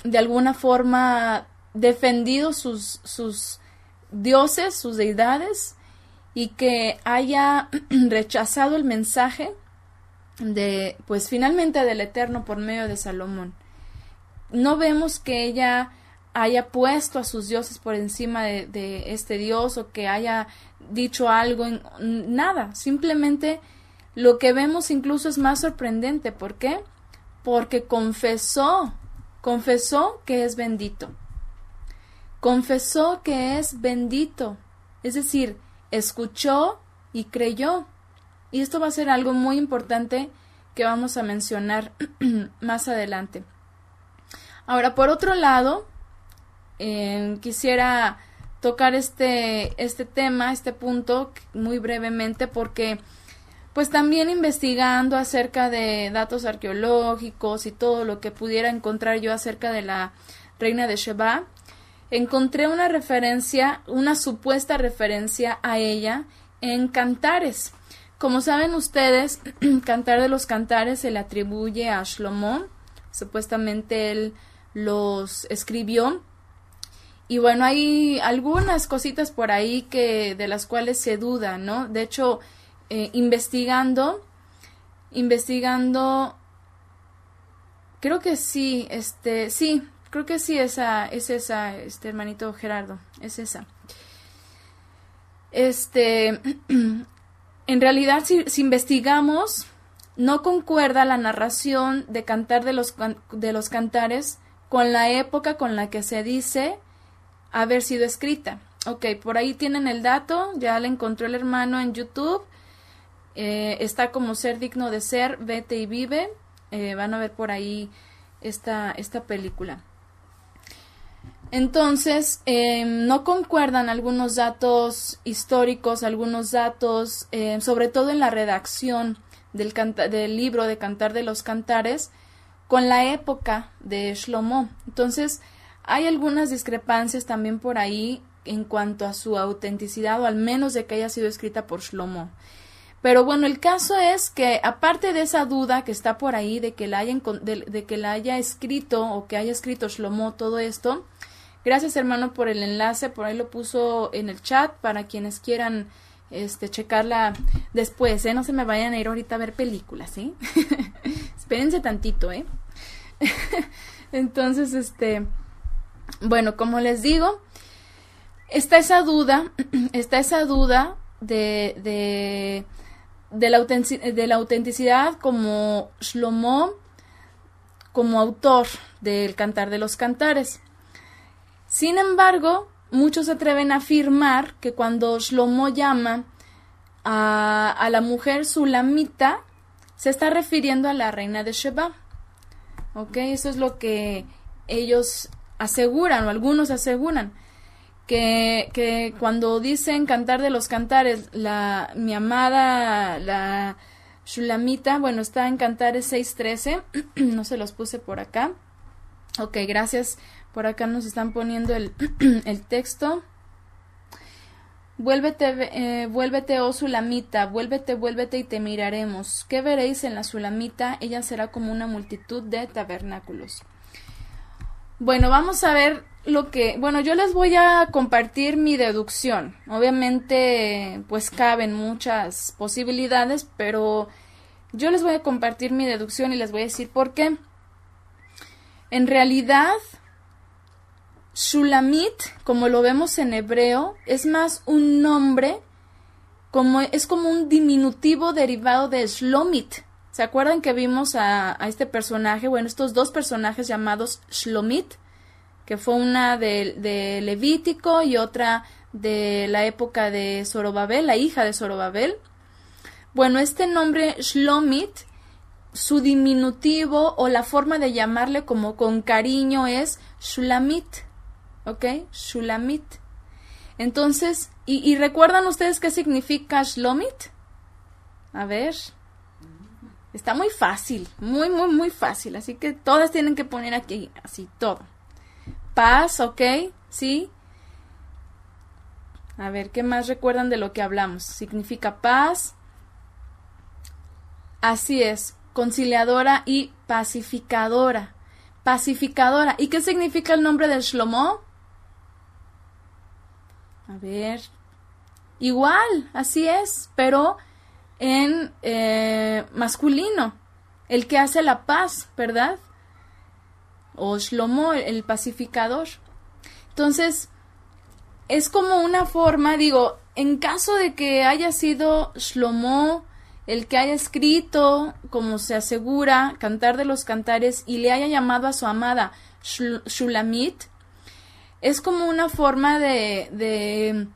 de alguna forma defendido sus dioses, sus deidades, y que haya rechazado el mensaje de, pues finalmente del Eterno por medio de Salomón. No vemos que ella haya puesto a sus dioses por encima de este Dios, o que haya dicho algo, nada. Simplemente lo que vemos incluso es más sorprendente. ¿Por qué? Porque confesó que es bendito. Confesó que es bendito. Es decir, escuchó y creyó. Y esto va a ser algo muy importante que vamos a mencionar más adelante. Ahora, por otro lado, quisiera tocar este tema, este punto, muy brevemente, porque pues también investigando acerca de datos arqueológicos y todo lo que pudiera encontrar yo acerca de la reina de Sheba, encontré una referencia, una supuesta referencia a ella en Cantares. Como saben ustedes, Cantar de los Cantares se le atribuye a Shlomo. Supuestamente él los escribió. Y bueno, hay algunas cositas por ahí de las cuales se duda, ¿no? De hecho, investigando, creo que sí, creo que sí, es esa, hermanito Gerardo, es esa. En realidad, si investigamos, no concuerda la narración de Cantar de los Cantares con la época con la que se dice haber sido escrita. Ok, por ahí tienen el dato, ya le encontró el hermano en YouTube. Está como Ser Digno de Ser, Vete y Vive. Van a ver por ahí esta película. Entonces, no concuerdan algunos datos históricos, algunos datos, sobre todo en la redacción del libro de Cantar de los Cantares, con la época de Shlomo. Entonces, hay algunas discrepancias también por ahí en cuanto a su autenticidad, o al menos de que haya sido escrita por Shlomo. Pero bueno, el caso es que, aparte de esa duda que está por ahí de que la haya escrito, o que haya escrito Shlomo todo esto, gracias hermano por el enlace, por ahí lo puso en el chat para quienes quieran checarla después, no se me vayan a ir ahorita a ver películas, ¿sí? Espérense tantito, Entonces, bueno, como les digo, está esa duda de la autenticidad como Shlomo, como autor del Cantar de los Cantares. Sin embargo, muchos se atreven a afirmar que cuando Shlomo llama a la mujer sulamita, se está refiriendo a la reina de Sheba. ¿Ok? Eso es lo que ellos aseguran, o algunos aseguran, que cuando dicen Cantar de los Cantares, mi amada, la Shulamita, bueno, está en Cantares 6:13, no se los puse por acá. Ok, gracias, por acá nos están poniendo el texto. Vuélvete, oh Sulamita, vuélvete y te miraremos. ¿Qué veréis en la Sulamita? Ella será como una multitud de tabernáculos. Bueno, vamos a ver yo les voy a compartir mi deducción. Obviamente, pues caben muchas posibilidades, pero yo les voy a compartir mi deducción y les voy a decir por qué. En realidad, Shulamit, como lo vemos en hebreo, es más un nombre, es como un diminutivo derivado de Shlomit. ¿Se acuerdan que vimos a este personaje, estos dos personajes llamados Shlomit, que fue una de Levítico y otra de la época de Zorobabel, la hija de Zorobabel? Bueno, este nombre Shlomit, su diminutivo o la forma de llamarle como con cariño es Shulamit. ¿Ok? Shulamit. Entonces, ¿y recuerdan ustedes qué significa Shlomit? A ver. Está muy fácil, muy, muy, muy fácil. Así que todas tienen que poner aquí, así, todo. Paz, ¿ok? ¿Sí? A ver, ¿qué más recuerdan de lo que hablamos? Significa paz. Así es, conciliadora y pacificadora. Pacificadora. ¿Y qué significa el nombre de Shlomo? A ver. Igual, así es, pero en masculino. El que hace la paz, ¿verdad? O Shlomo, el pacificador. Entonces, es como una forma, digo, en caso de que haya sido Shlomo el que haya escrito, como se asegura, Cantar de los Cantares, y le haya llamado a su amada Shulamit, es como una forma de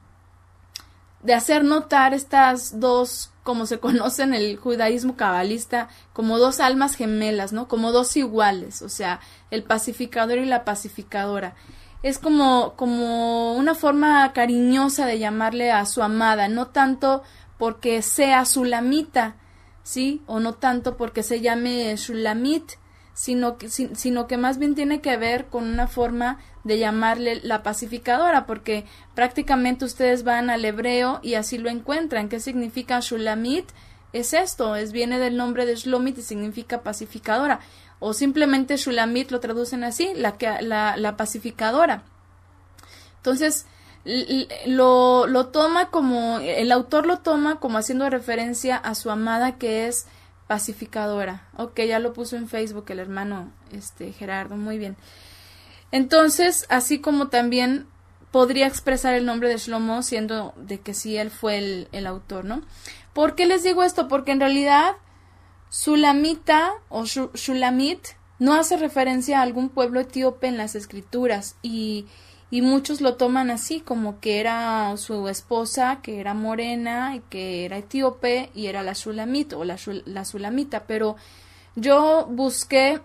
hacer notar estas dos, como se conoce en el judaísmo cabalista, como dos almas gemelas, ¿no? Como dos iguales, o sea, el pacificador y la pacificadora. Es como una forma cariñosa de llamarle a su amada, no tanto porque sea Sulamita, ¿sí? O no tanto porque se llame Shulamit, sino que más bien tiene que ver con una forma de llamarle la pacificadora, porque prácticamente ustedes van al hebreo y así lo encuentran. ¿Qué significa Shulamit? Es esto, viene del nombre de Shlomit y significa pacificadora. O simplemente Shulamit lo traducen así, la pacificadora. Entonces, lo toma como, el autor lo toma como haciendo referencia a su amada, que es pacificadora. Ok, ya lo puso en Facebook el hermano Gerardo, muy bien. Entonces, así como también podría expresar el nombre de Shlomo, siendo de que sí él fue el autor, ¿no? ¿Por qué les digo esto? Porque en realidad Sulamita o Shulamit no hace referencia a algún pueblo etíope en las escrituras, y muchos lo toman así, como que era su esposa, que era morena y que era etíope y era la Shulamit o la Sulamita, pero yo busqué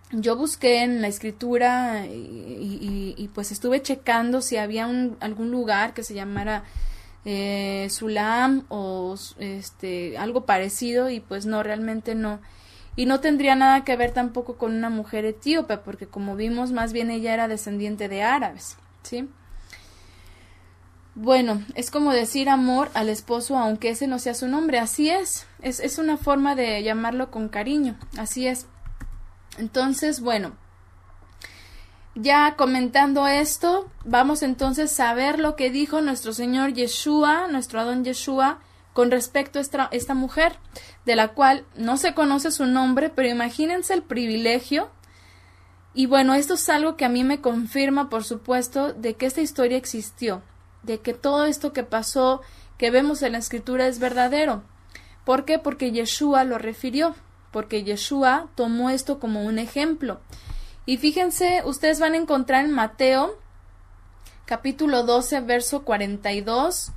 en la escritura y pues estuve checando si había algún lugar que se llamara Sulam o algo parecido, y pues no, realmente no. Y no tendría nada que ver tampoco con una mujer etíope, porque como vimos, más bien ella era descendiente de árabes, ¿sí? Bueno, es como decir amor al esposo, aunque ese no sea su nombre. Así es una forma de llamarlo con cariño, así es. Entonces, bueno, ya comentando esto, vamos entonces a ver lo que dijo nuestro Señor Yeshua, nuestro Adón Yeshua, con respecto a esta mujer, de la cual no se conoce su nombre, pero imagínense el privilegio. Y bueno, esto es algo que a mí me confirma, por supuesto, de que esta historia existió, de que todo esto que pasó, que vemos en la escritura, es verdadero. ¿Por qué? Porque Yeshua lo refirió, porque Yeshua tomó esto como un ejemplo. Y fíjense, ustedes van a encontrar en Mateo, capítulo 12, verso 42,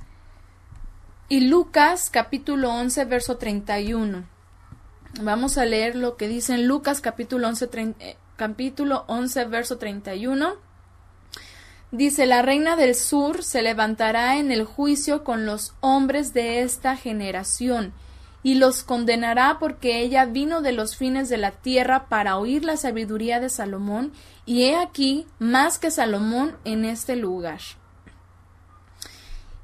y Lucas, capítulo 11, verso 31. Vamos a leer lo que dice en Lucas, capítulo 11, verso 31. Dice: la reina del sur se levantará en el juicio con los hombres de esta generación, y los condenará, porque ella vino de los fines de la tierra para oír la sabiduría de Salomón, y he aquí más que Salomón en este lugar.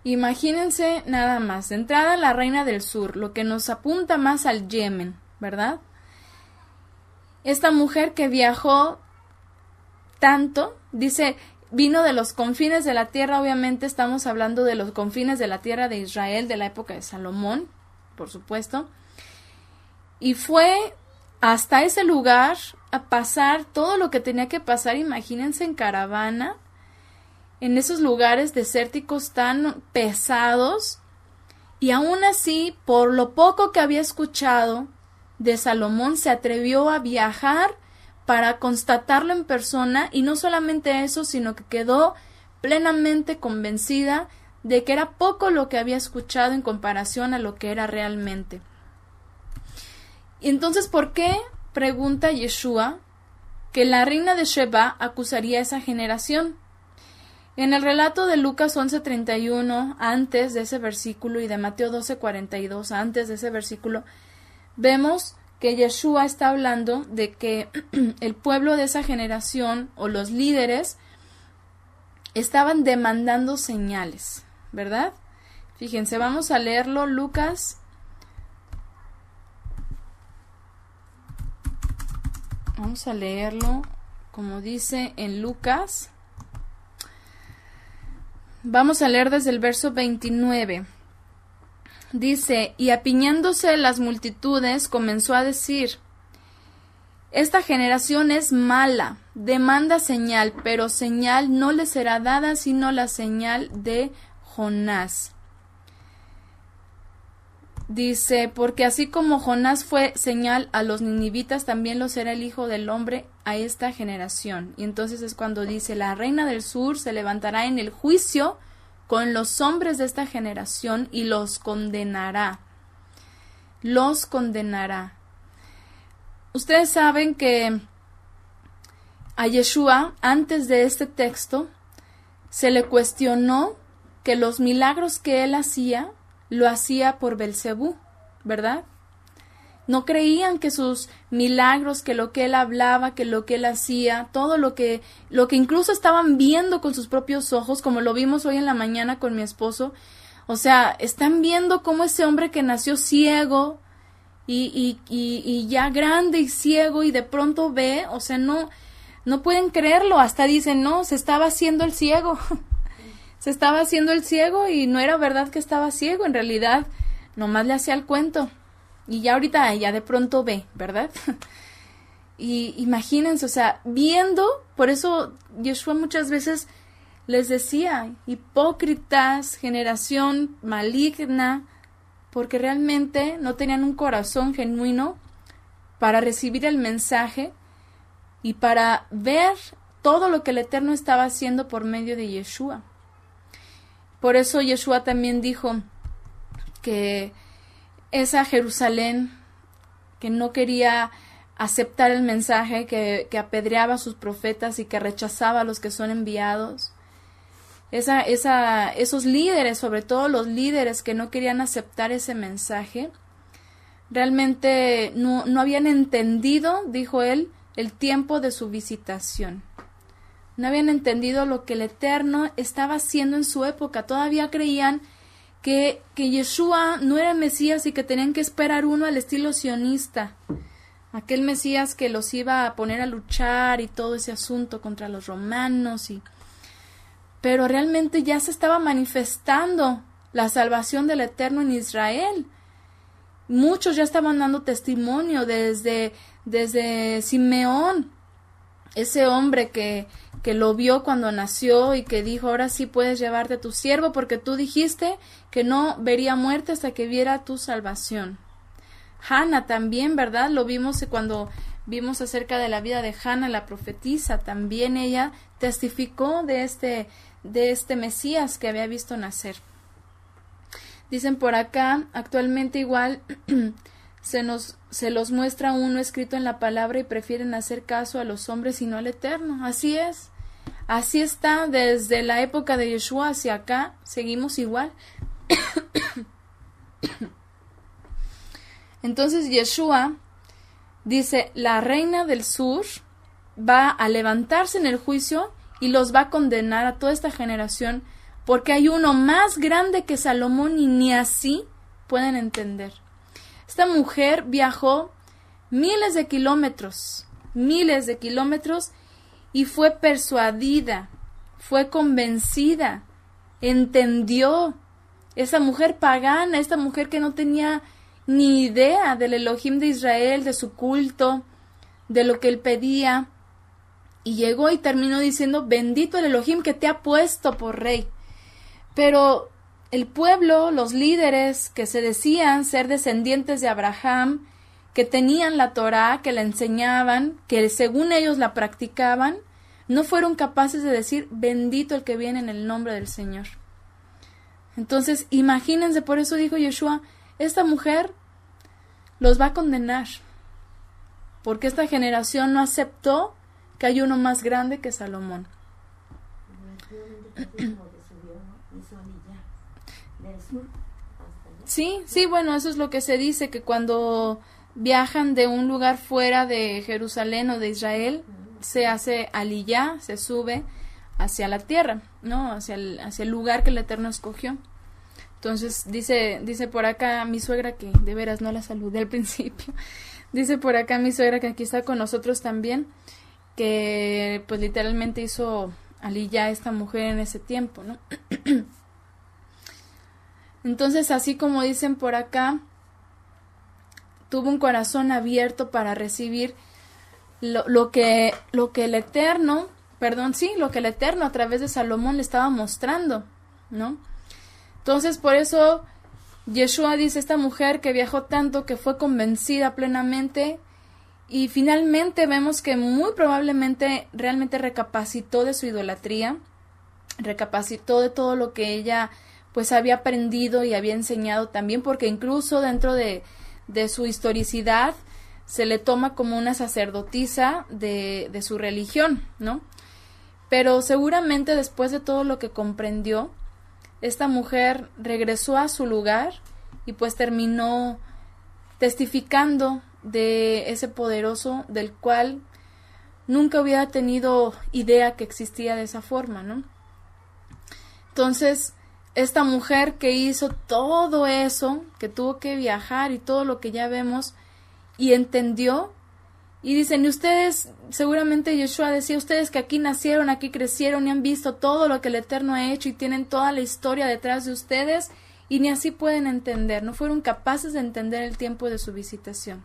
Imagínense nada más, de entrada la reina del sur, lo que nos apunta más al Yemen, ¿verdad? Esta mujer que viajó tanto, dice, vino de los confines de la tierra. Obviamente estamos hablando de los confines de la tierra de Israel, de la época de Salomón, por supuesto, y fue hasta ese lugar a pasar todo lo que tenía que pasar. Imagínense, en caravana, en esos lugares desérticos tan pesados, y aún así, por lo poco que había escuchado de Salomón, se atrevió a viajar para constatarlo en persona, y no solamente eso, sino que quedó plenamente convencida de que era poco lo que había escuchado en comparación a lo que era realmente. Y entonces, ¿por qué, pregunta Yeshua, que la reina de Sheba acusaría a esa generación? En el relato de Lucas 11:31, antes de ese versículo, y de Mateo 12:42, antes de ese versículo, vemos que Yeshua está hablando de que el pueblo de esa generación o los líderes estaban demandando señales, ¿verdad? Fíjense, vamos a leerlo, Lucas. Vamos a leerlo como dice en Lucas. Vamos a leer desde el verso 29. Dice, y apiñándose las multitudes, comenzó a decir, esta generación es mala, demanda señal, pero señal no le será dada sino la señal de Jonás. Dice, porque así como Jonás fue señal a los ninivitas, también lo será el Hijo del Hombre a esta generación. Y entonces es cuando dice, la reina del sur se levantará en el juicio con los hombres de esta generación y los condenará. Los condenará. Ustedes saben que a Yeshua, antes de este texto, se le cuestionó que los milagros que él hacía, lo hacía por Belcebú, ¿verdad? No creían que sus milagros, que lo que él hablaba, que lo que él hacía, todo lo que incluso estaban viendo con sus propios ojos, como lo vimos hoy en la mañana con mi esposo. O sea, están viendo cómo ese hombre que nació ciego y ya grande y ciego y de pronto ve, o sea, no pueden creerlo, hasta dicen, no, se estaba haciendo el ciego. Se estaba haciendo el ciego y no era verdad que estaba ciego, en realidad nomás le hacía el cuento. Y ya ahorita ya de pronto ve, ¿verdad? Y imagínense, o sea, viendo, por eso Yeshua muchas veces les decía, hipócritas, generación maligna, porque realmente no tenían un corazón genuino para recibir el mensaje y para ver todo lo que el Eterno estaba haciendo por medio de Yeshua. Por eso Yeshua también dijo que esa Jerusalén que no quería aceptar el mensaje, que apedreaba a sus profetas y que rechazaba a los que son enviados, esos líderes, sobre todo los líderes que no querían aceptar ese mensaje, realmente no habían entendido, dijo él, el tiempo de su visitación. No habían entendido lo que el Eterno estaba haciendo en su época. Todavía creían que Yeshua no era el Mesías y que tenían que esperar uno al estilo sionista. Aquel Mesías que los iba a poner a luchar y todo ese asunto contra los romanos. Pero realmente ya se estaba manifestando la salvación del Eterno en Israel. Muchos ya estaban dando testimonio desde Simeón, ese hombre que lo vio cuando nació y que dijo, ahora sí puedes llevarte a tu siervo porque tú dijiste que no vería muerte hasta que viera tu salvación. Hannah también, ¿verdad? Lo vimos cuando vimos acerca de la vida de Hannah, la profetisa. También ella testificó de este Mesías que había visto nacer. Dicen por acá, actualmente igual se los muestra uno escrito en la palabra y prefieren hacer caso a los hombres y no al Eterno. Así es. Así está desde la época de Yeshua hacia acá. Seguimos igual. Entonces Yeshua dice, la reina del sur va a levantarse en el juicio y los va a condenar a toda esta generación porque hay uno más grande que Salomón y ni así pueden entender. Esta mujer viajó miles de kilómetros y fue persuadida, fue convencida, entendió. Esa mujer pagana, esta mujer que no tenía ni idea del Elohim de Israel, de su culto, de lo que él pedía, y llegó y terminó diciendo, bendito el Elohim que te ha puesto por rey. Pero el pueblo, los líderes que se decían ser descendientes de Abraham, que tenían la Torá, que la enseñaban, que según ellos la practicaban, no fueron capaces de decir, bendito el que viene en el nombre del Señor. Entonces, imagínense, por eso dijo Yeshua, esta mujer los va a condenar, porque esta generación no aceptó que hay uno más grande que Salomón. Sí, bueno, eso es lo que se dice, que cuando viajan de un lugar fuera de Jerusalén o de Israel, se hace aliyá, se sube hacia la tierra, ¿no? Hacia el lugar que el Eterno escogió. Entonces dice por acá mi suegra, que de veras no la saludé al principio, dice por acá mi suegra, que aquí está con nosotros también, que pues literalmente hizo aliyá esta mujer en ese tiempo, ¿no? Entonces, así como dicen por acá, tuvo un corazón abierto para recibir lo que el Eterno a través de Salomón le estaba mostrando, ¿no? Entonces, por eso Yeshua dice, esta mujer que viajó tanto, que fue convencida plenamente, y finalmente vemos que muy probablemente realmente recapacitó de su idolatría, recapacitó de todo lo que ella pues había aprendido y había enseñado también, porque incluso dentro de su historicidad se le toma como una sacerdotisa de su religión, ¿no? Pero seguramente después de todo lo que comprendió, esta mujer regresó a su lugar y pues terminó testificando de ese poderoso del cual nunca hubiera tenido idea que existía de esa forma, ¿no? Entonces, esta mujer que hizo todo eso, que tuvo que viajar y todo lo que ya vemos, y entendió, y dicen, y ustedes, seguramente Yeshua decía, ustedes que aquí nacieron, aquí crecieron y han visto todo lo que el Eterno ha hecho y tienen toda la historia detrás de ustedes, y ni así pueden entender, no fueron capaces de entender el tiempo de su visitación.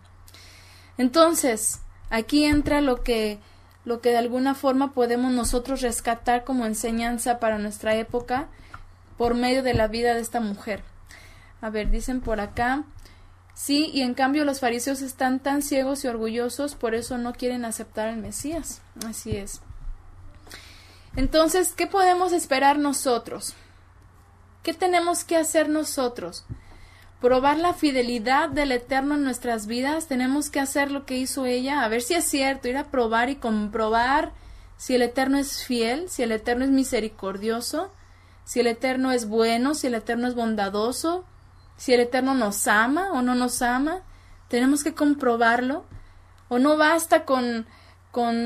Entonces, aquí entra lo que de alguna forma podemos nosotros rescatar como enseñanza para nuestra época, por medio de la vida de esta mujer. A ver, dicen por acá, sí, y en cambio los fariseos están tan ciegos y orgullosos, por eso no quieren aceptar al Mesías. Así es. Entonces, ¿qué podemos esperar nosotros? ¿Qué tenemos que hacer nosotros? Probar la fidelidad del Eterno en nuestras vidas. Tenemos que hacer lo que hizo ella, a ver si es cierto, ir a probar y comprobar si el Eterno es fiel, si el Eterno es misericordioso, si el Eterno es bueno, si el Eterno es bondadoso, si el Eterno nos ama o no nos ama. Tenemos que comprobarlo. O no basta con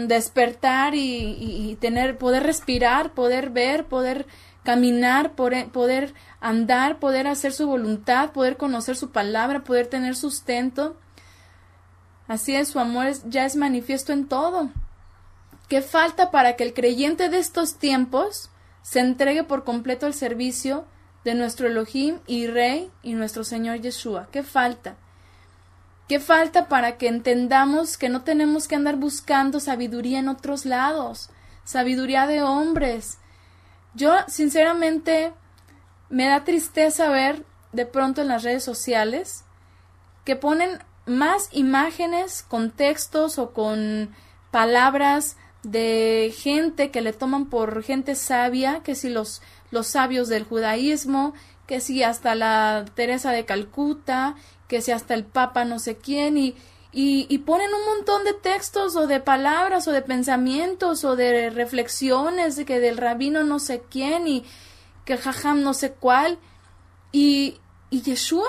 despertar y poder respirar, poder ver, poder caminar, poder andar, poder hacer su voluntad, poder conocer su palabra, poder tener sustento. Así es, su amor ya es manifiesto en todo. ¿Qué falta para que el creyente de estos tiempos se entregue por completo al servicio de nuestro Elohim y Rey y nuestro Señor Yeshua? ¿Qué falta? ¿Qué falta para que entendamos que no tenemos que andar buscando sabiduría en otros lados? Sabiduría de hombres. Yo, sinceramente, me da tristeza ver de pronto en las redes sociales que ponen más imágenes con textos o con palabras de gente que le toman por gente sabia, que si los sabios del judaísmo, que si hasta la Teresa de Calcuta, que si hasta el Papa no sé quién, y ponen un montón de textos o de palabras o de pensamientos o de reflexiones de que del rabino no sé quién y que el jajam no sé cuál, y Yeshua,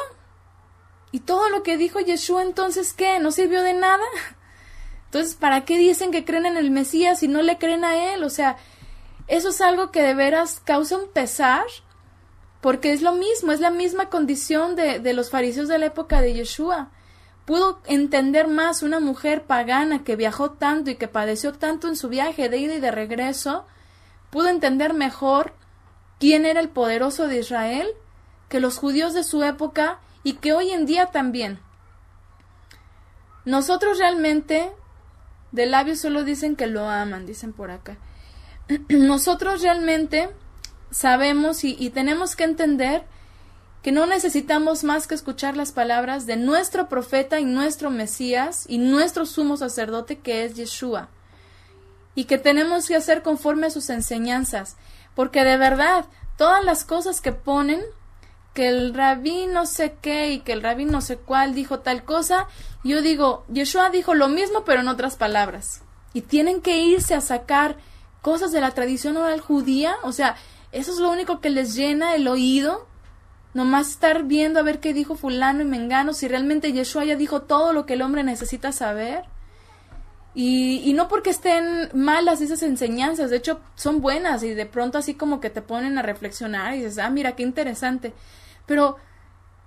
y todo lo que dijo Yeshua, entonces ¿qué? ¿No sirvió de nada? Entonces, ¿para qué dicen que creen en el Mesías si no le creen a él? O sea, eso es algo que de veras causa un pesar, porque es lo mismo, es la misma condición de los fariseos de la época de Yeshua. Pudo entender más una mujer pagana que viajó tanto y que padeció tanto en su viaje de ida y de regreso, pudo entender mejor quién era el poderoso de Israel que los judíos de su época y que hoy en día también. Nosotros realmente, de labios solo dicen que lo aman, dicen por acá. Nosotros realmente sabemos y tenemos que entender que no necesitamos más que escuchar las palabras de nuestro profeta y nuestro Mesías y nuestro sumo sacerdote, que es Yeshua, y que tenemos que hacer conforme a sus enseñanzas, porque de verdad todas las cosas que ponen, que el rabí no sé qué y que el rabí no sé cuál dijo tal cosa, yo digo, Yeshua dijo lo mismo pero en otras palabras, y tienen que irse a sacar cosas de la tradición oral judía. O sea, eso es lo único que les llena el oído, nomás estar viendo a ver qué dijo fulano y mengano, si realmente Yeshua ya dijo todo lo que el hombre necesita saber. Y no porque estén malas esas enseñanzas, de hecho son buenas y de pronto así como que te ponen a reflexionar y dices, mira qué interesante, pero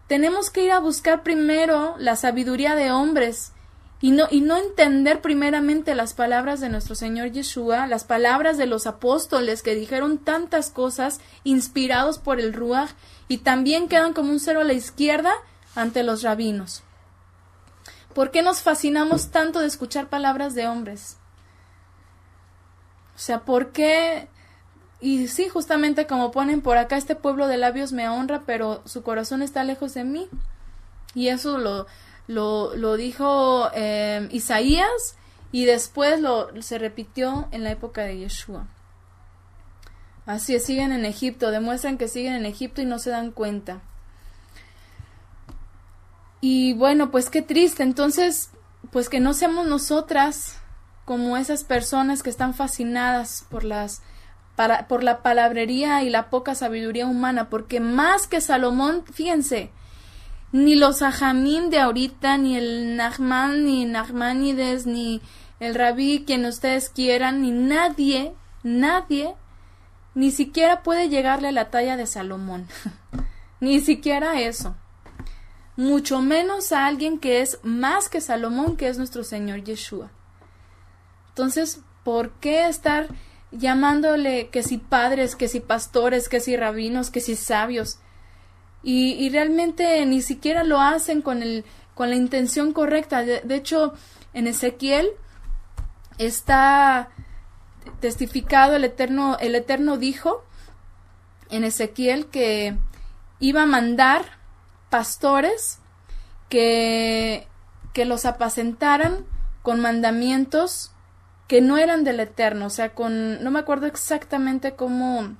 tenemos que ir a buscar primero la sabiduría de hombres y no entender primeramente las palabras de nuestro Señor Yeshua, las palabras de los apóstoles que dijeron tantas cosas inspirados por el Ruach y también quedan como un cero a la izquierda ante los rabinos. ¿Por qué nos fascinamos tanto de escuchar palabras de hombres? O sea, ¿por qué? Y sí, justamente como ponen por acá, este pueblo de labios me honra, pero su corazón está lejos de mí. Y eso lo dijo Isaías y después se repitió en la época de Yeshua. Así es, siguen en Egipto, demuestran que siguen en Egipto y no se dan cuenta. Y bueno, pues qué triste, entonces, pues que no seamos nosotras como esas personas que están fascinadas por la palabrería y la poca sabiduría humana, porque más que Salomón, fíjense, ni los ajamim de ahorita, ni el Nachman, ni Nachmanides, ni el Rabí, quien ustedes quieran, ni nadie, ni siquiera puede llegarle a la talla de Salomón, ni siquiera eso. Mucho menos a alguien que es más que Salomón, que es nuestro Señor Yeshua. Entonces, ¿por qué estar llamándole que si padres, que si pastores, que si rabinos, que si sabios? Y realmente ni siquiera lo hacen con la intención correcta. De hecho, en Ezequiel está testificado, el Eterno dijo en Ezequiel que iba a mandar pastores que los apacentaran con mandamientos que no eran del Eterno, o sea, no me acuerdo exactamente cómo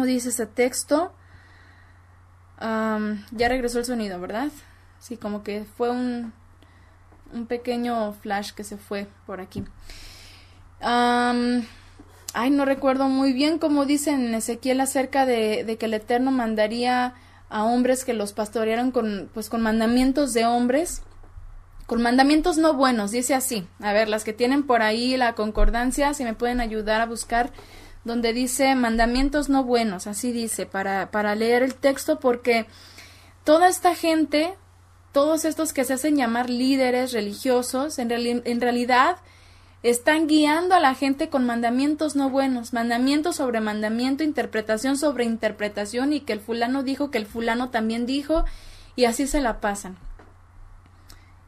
dice ese texto. Ya regresó el sonido, ¿verdad? Sí, como que fue un pequeño flash que se fue por aquí. No recuerdo muy bien cómo dice en Ezequiel acerca de que el Eterno mandaría a hombres que los pastorearon con mandamientos de hombres, con mandamientos no buenos, dice así. A ver, las que tienen por ahí la concordancia, si me pueden ayudar a buscar donde dice mandamientos no buenos, así dice, para leer el texto, porque toda esta gente, todos estos que se hacen llamar líderes religiosos, en realidad están guiando a la gente con mandamientos no buenos, mandamiento sobre mandamiento, interpretación sobre interpretación, y que el fulano dijo, que el fulano también dijo, y así se la pasan.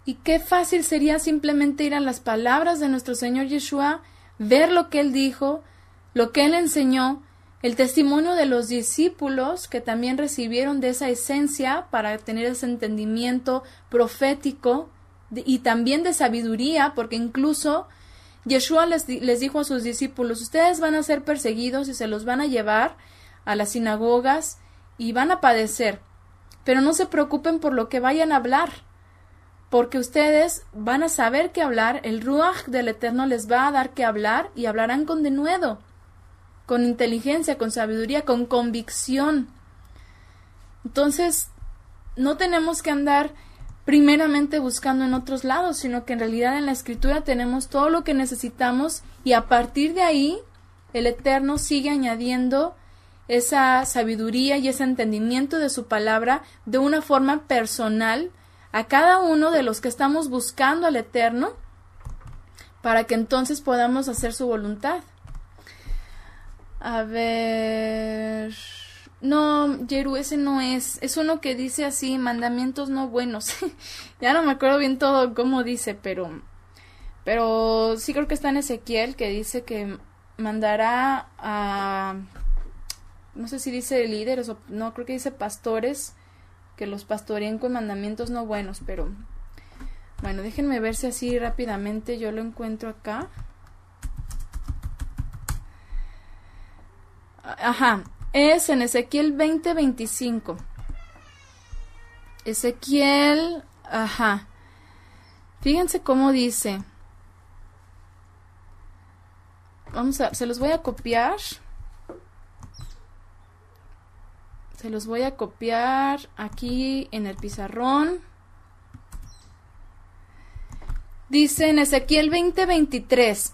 Y qué fácil sería simplemente ir a las palabras de nuestro Señor Yeshua, ver lo que Él dijo, lo que Él enseñó, el testimonio de los discípulos que también recibieron de esa esencia para tener ese entendimiento profético y también de sabiduría, porque incluso Yeshua les dijo a sus discípulos, ustedes van a ser perseguidos y se los van a llevar a las sinagogas y van a padecer, pero no se preocupen por lo que vayan a hablar, porque ustedes van a saber qué hablar, el Ruach del Eterno les va a dar qué hablar y hablarán con denuedo, con inteligencia, con sabiduría, con convicción. Entonces, no tenemos que andar primeramente buscando en otros lados, sino que en realidad en la Escritura tenemos todo lo que necesitamos y a partir de ahí el Eterno sigue añadiendo esa sabiduría y ese entendimiento de su palabra de una forma personal a cada uno de los que estamos buscando al Eterno para que entonces podamos hacer su voluntad. A ver... No, Jeru, ese no es uno que dice así, mandamientos no buenos. Ya no me acuerdo bien todo cómo dice, pero sí creo que está en Ezequiel, que dice que mandará a, no sé si dice líderes o no, creo que dice pastores, que los pastoreen con mandamientos no buenos, pero bueno, déjenme ver si así rápidamente yo lo encuentro acá. Ajá. Es en Ezequiel 20:25. Ezequiel, ajá. Fíjense cómo dice. Se los voy a copiar. Se los voy a copiar aquí en el pizarrón. Dice en Ezequiel 20:23,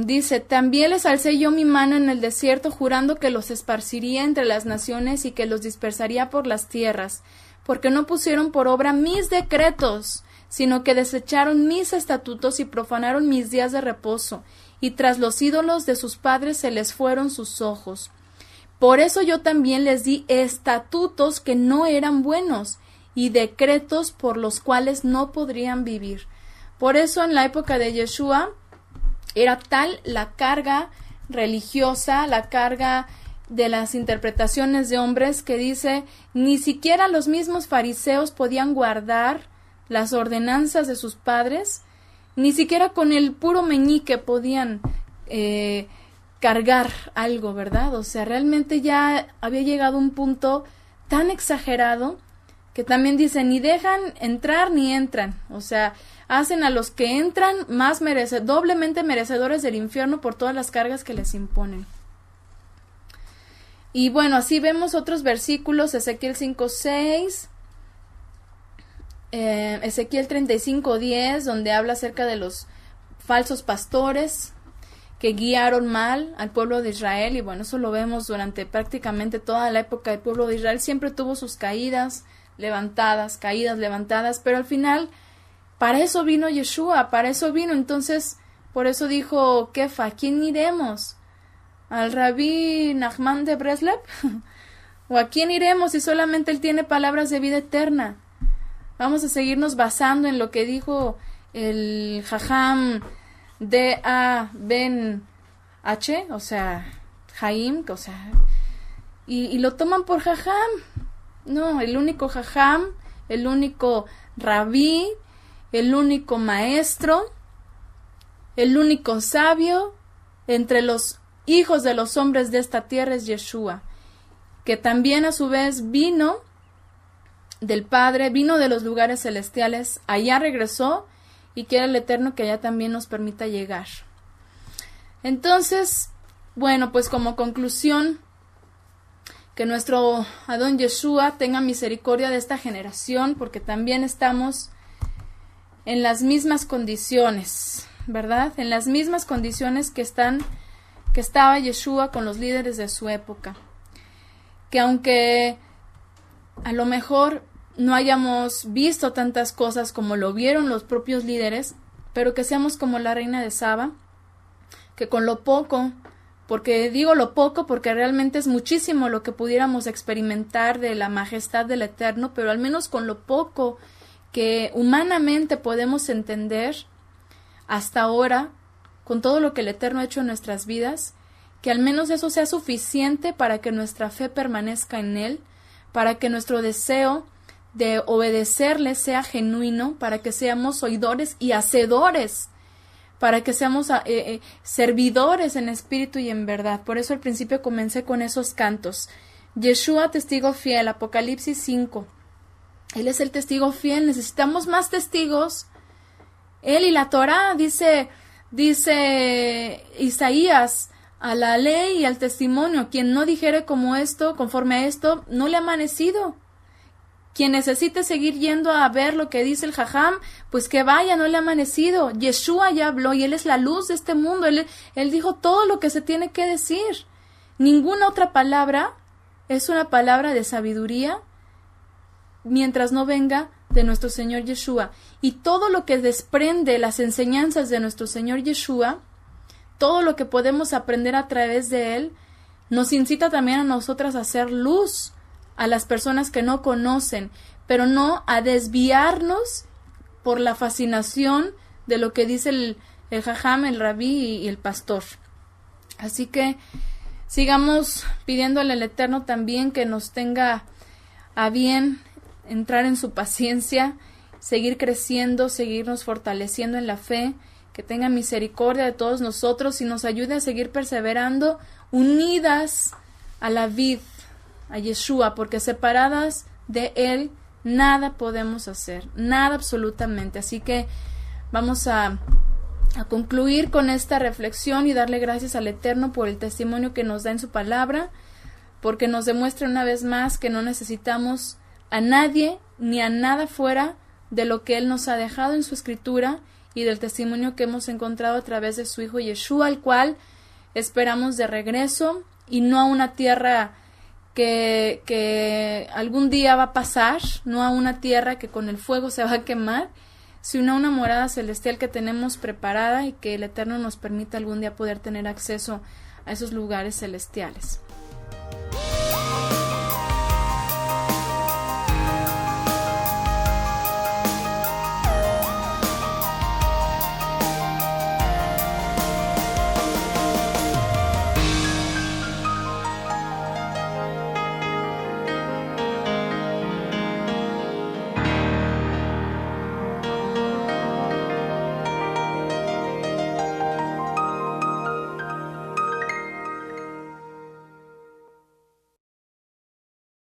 dice, también les alcé yo mi mano en el desierto, jurando que los esparciría entre las naciones y que los dispersaría por las tierras, porque no pusieron por obra mis decretos, sino que desecharon mis estatutos y profanaron mis días de reposo, y tras los ídolos de sus padres se les fueron sus ojos. Por eso yo también les di estatutos que no eran buenos, y decretos por los cuales no podrían vivir. Por eso en la época de Yeshua era tal la carga religiosa, la carga de las interpretaciones de hombres, que dice, ni siquiera los mismos fariseos podían guardar las ordenanzas de sus padres, ni siquiera con el puro meñique podían cargar algo, ¿verdad? O sea, realmente ya había llegado un punto tan exagerado que también dice, ni dejan entrar ni entran, o sea, hacen a los que entran más doblemente merecedores del infierno por todas las cargas que les imponen. Y bueno, así vemos otros versículos, Ezequiel 5:6, Ezequiel 35:10, donde habla acerca de los falsos pastores que guiaron mal al pueblo de Israel, y bueno, eso lo vemos durante prácticamente toda la época del pueblo de Israel, siempre tuvo sus caídas levantadas, pero al final, para eso vino Yeshua, para eso vino. Entonces, por eso dijo Kefa, ¿a quién iremos? ¿Al Rabí Nachman de Breslev? ¿O a quién iremos si solamente él tiene palabras de vida eterna? Vamos a seguirnos basando en lo que dijo el Jajam D.A. Ben H, o sea, Jaim, o sea, y lo toman por Jajam. No, el único Jajam, el único Rabí, el único maestro, el único sabio entre los hijos de los hombres de esta tierra es Yeshua, que también a su vez vino del Padre, vino de los lugares celestiales, allá regresó, y quiera el Eterno que allá también nos permita llegar. Entonces, bueno, pues como conclusión, que nuestro Adón Yeshua tenga misericordia de esta generación, porque también estamos en las mismas condiciones, ¿verdad? En las mismas condiciones que estaba Yeshua con los líderes de su época. Que aunque a lo mejor no hayamos visto tantas cosas como lo vieron los propios líderes, pero que seamos como la reina de Saba, que con lo poco, porque digo lo poco porque realmente es muchísimo lo que pudiéramos experimentar de la majestad del Eterno, pero al menos con lo poco que humanamente podemos entender hasta ahora, con todo lo que el Eterno ha hecho en nuestras vidas, que al menos eso sea suficiente para que nuestra fe permanezca en Él, para que nuestro deseo de obedecerle sea genuino, para que seamos oidores y hacedores, para que seamos servidores en espíritu y en verdad. Por eso al principio comencé con esos cantos. Yeshua, testigo fiel, Apocalipsis 5. Él es el testigo fiel, necesitamos más testigos. Él y la Torá, dice Isaías, a la ley y al testimonio, quien no dijere como esto, conforme a esto, no le ha amanecido. Quien necesite seguir yendo a ver lo que dice el Jajam, pues que vaya, no le ha amanecido. Yeshua ya habló y Él es la luz de este mundo. Él dijo todo lo que se tiene que decir. Ninguna otra palabra es una palabra de sabiduría mientras no venga de nuestro Señor Yeshua. Y todo lo que desprende las enseñanzas de nuestro Señor Yeshua, todo lo que podemos aprender a través de Él, nos incita también a nosotras a hacer luz a las personas que no conocen, pero no a desviarnos por la fascinación de lo que dice el Jajam, el Rabí y el pastor. Así que sigamos pidiéndole al Eterno también que nos tenga a bien entrar en su paciencia, seguir creciendo, seguirnos fortaleciendo en la fe, que tenga misericordia de todos nosotros y nos ayude a seguir perseverando unidas a la vid, a Yeshua, porque separadas de Él nada podemos hacer, nada absolutamente. Así que vamos a concluir con esta reflexión y darle gracias al Eterno por el testimonio que nos da en su palabra, porque nos demuestra una vez más que no necesitamos a nadie ni a nada fuera de lo que Él nos ha dejado en su escritura y del testimonio que hemos encontrado a través de su Hijo Yeshua, al cual esperamos de regreso, y no a una tierra que algún día va a pasar, no a una tierra que con el fuego se va a quemar, sino a una morada celestial que tenemos preparada y que el Eterno nos permita algún día poder tener acceso a esos lugares celestiales.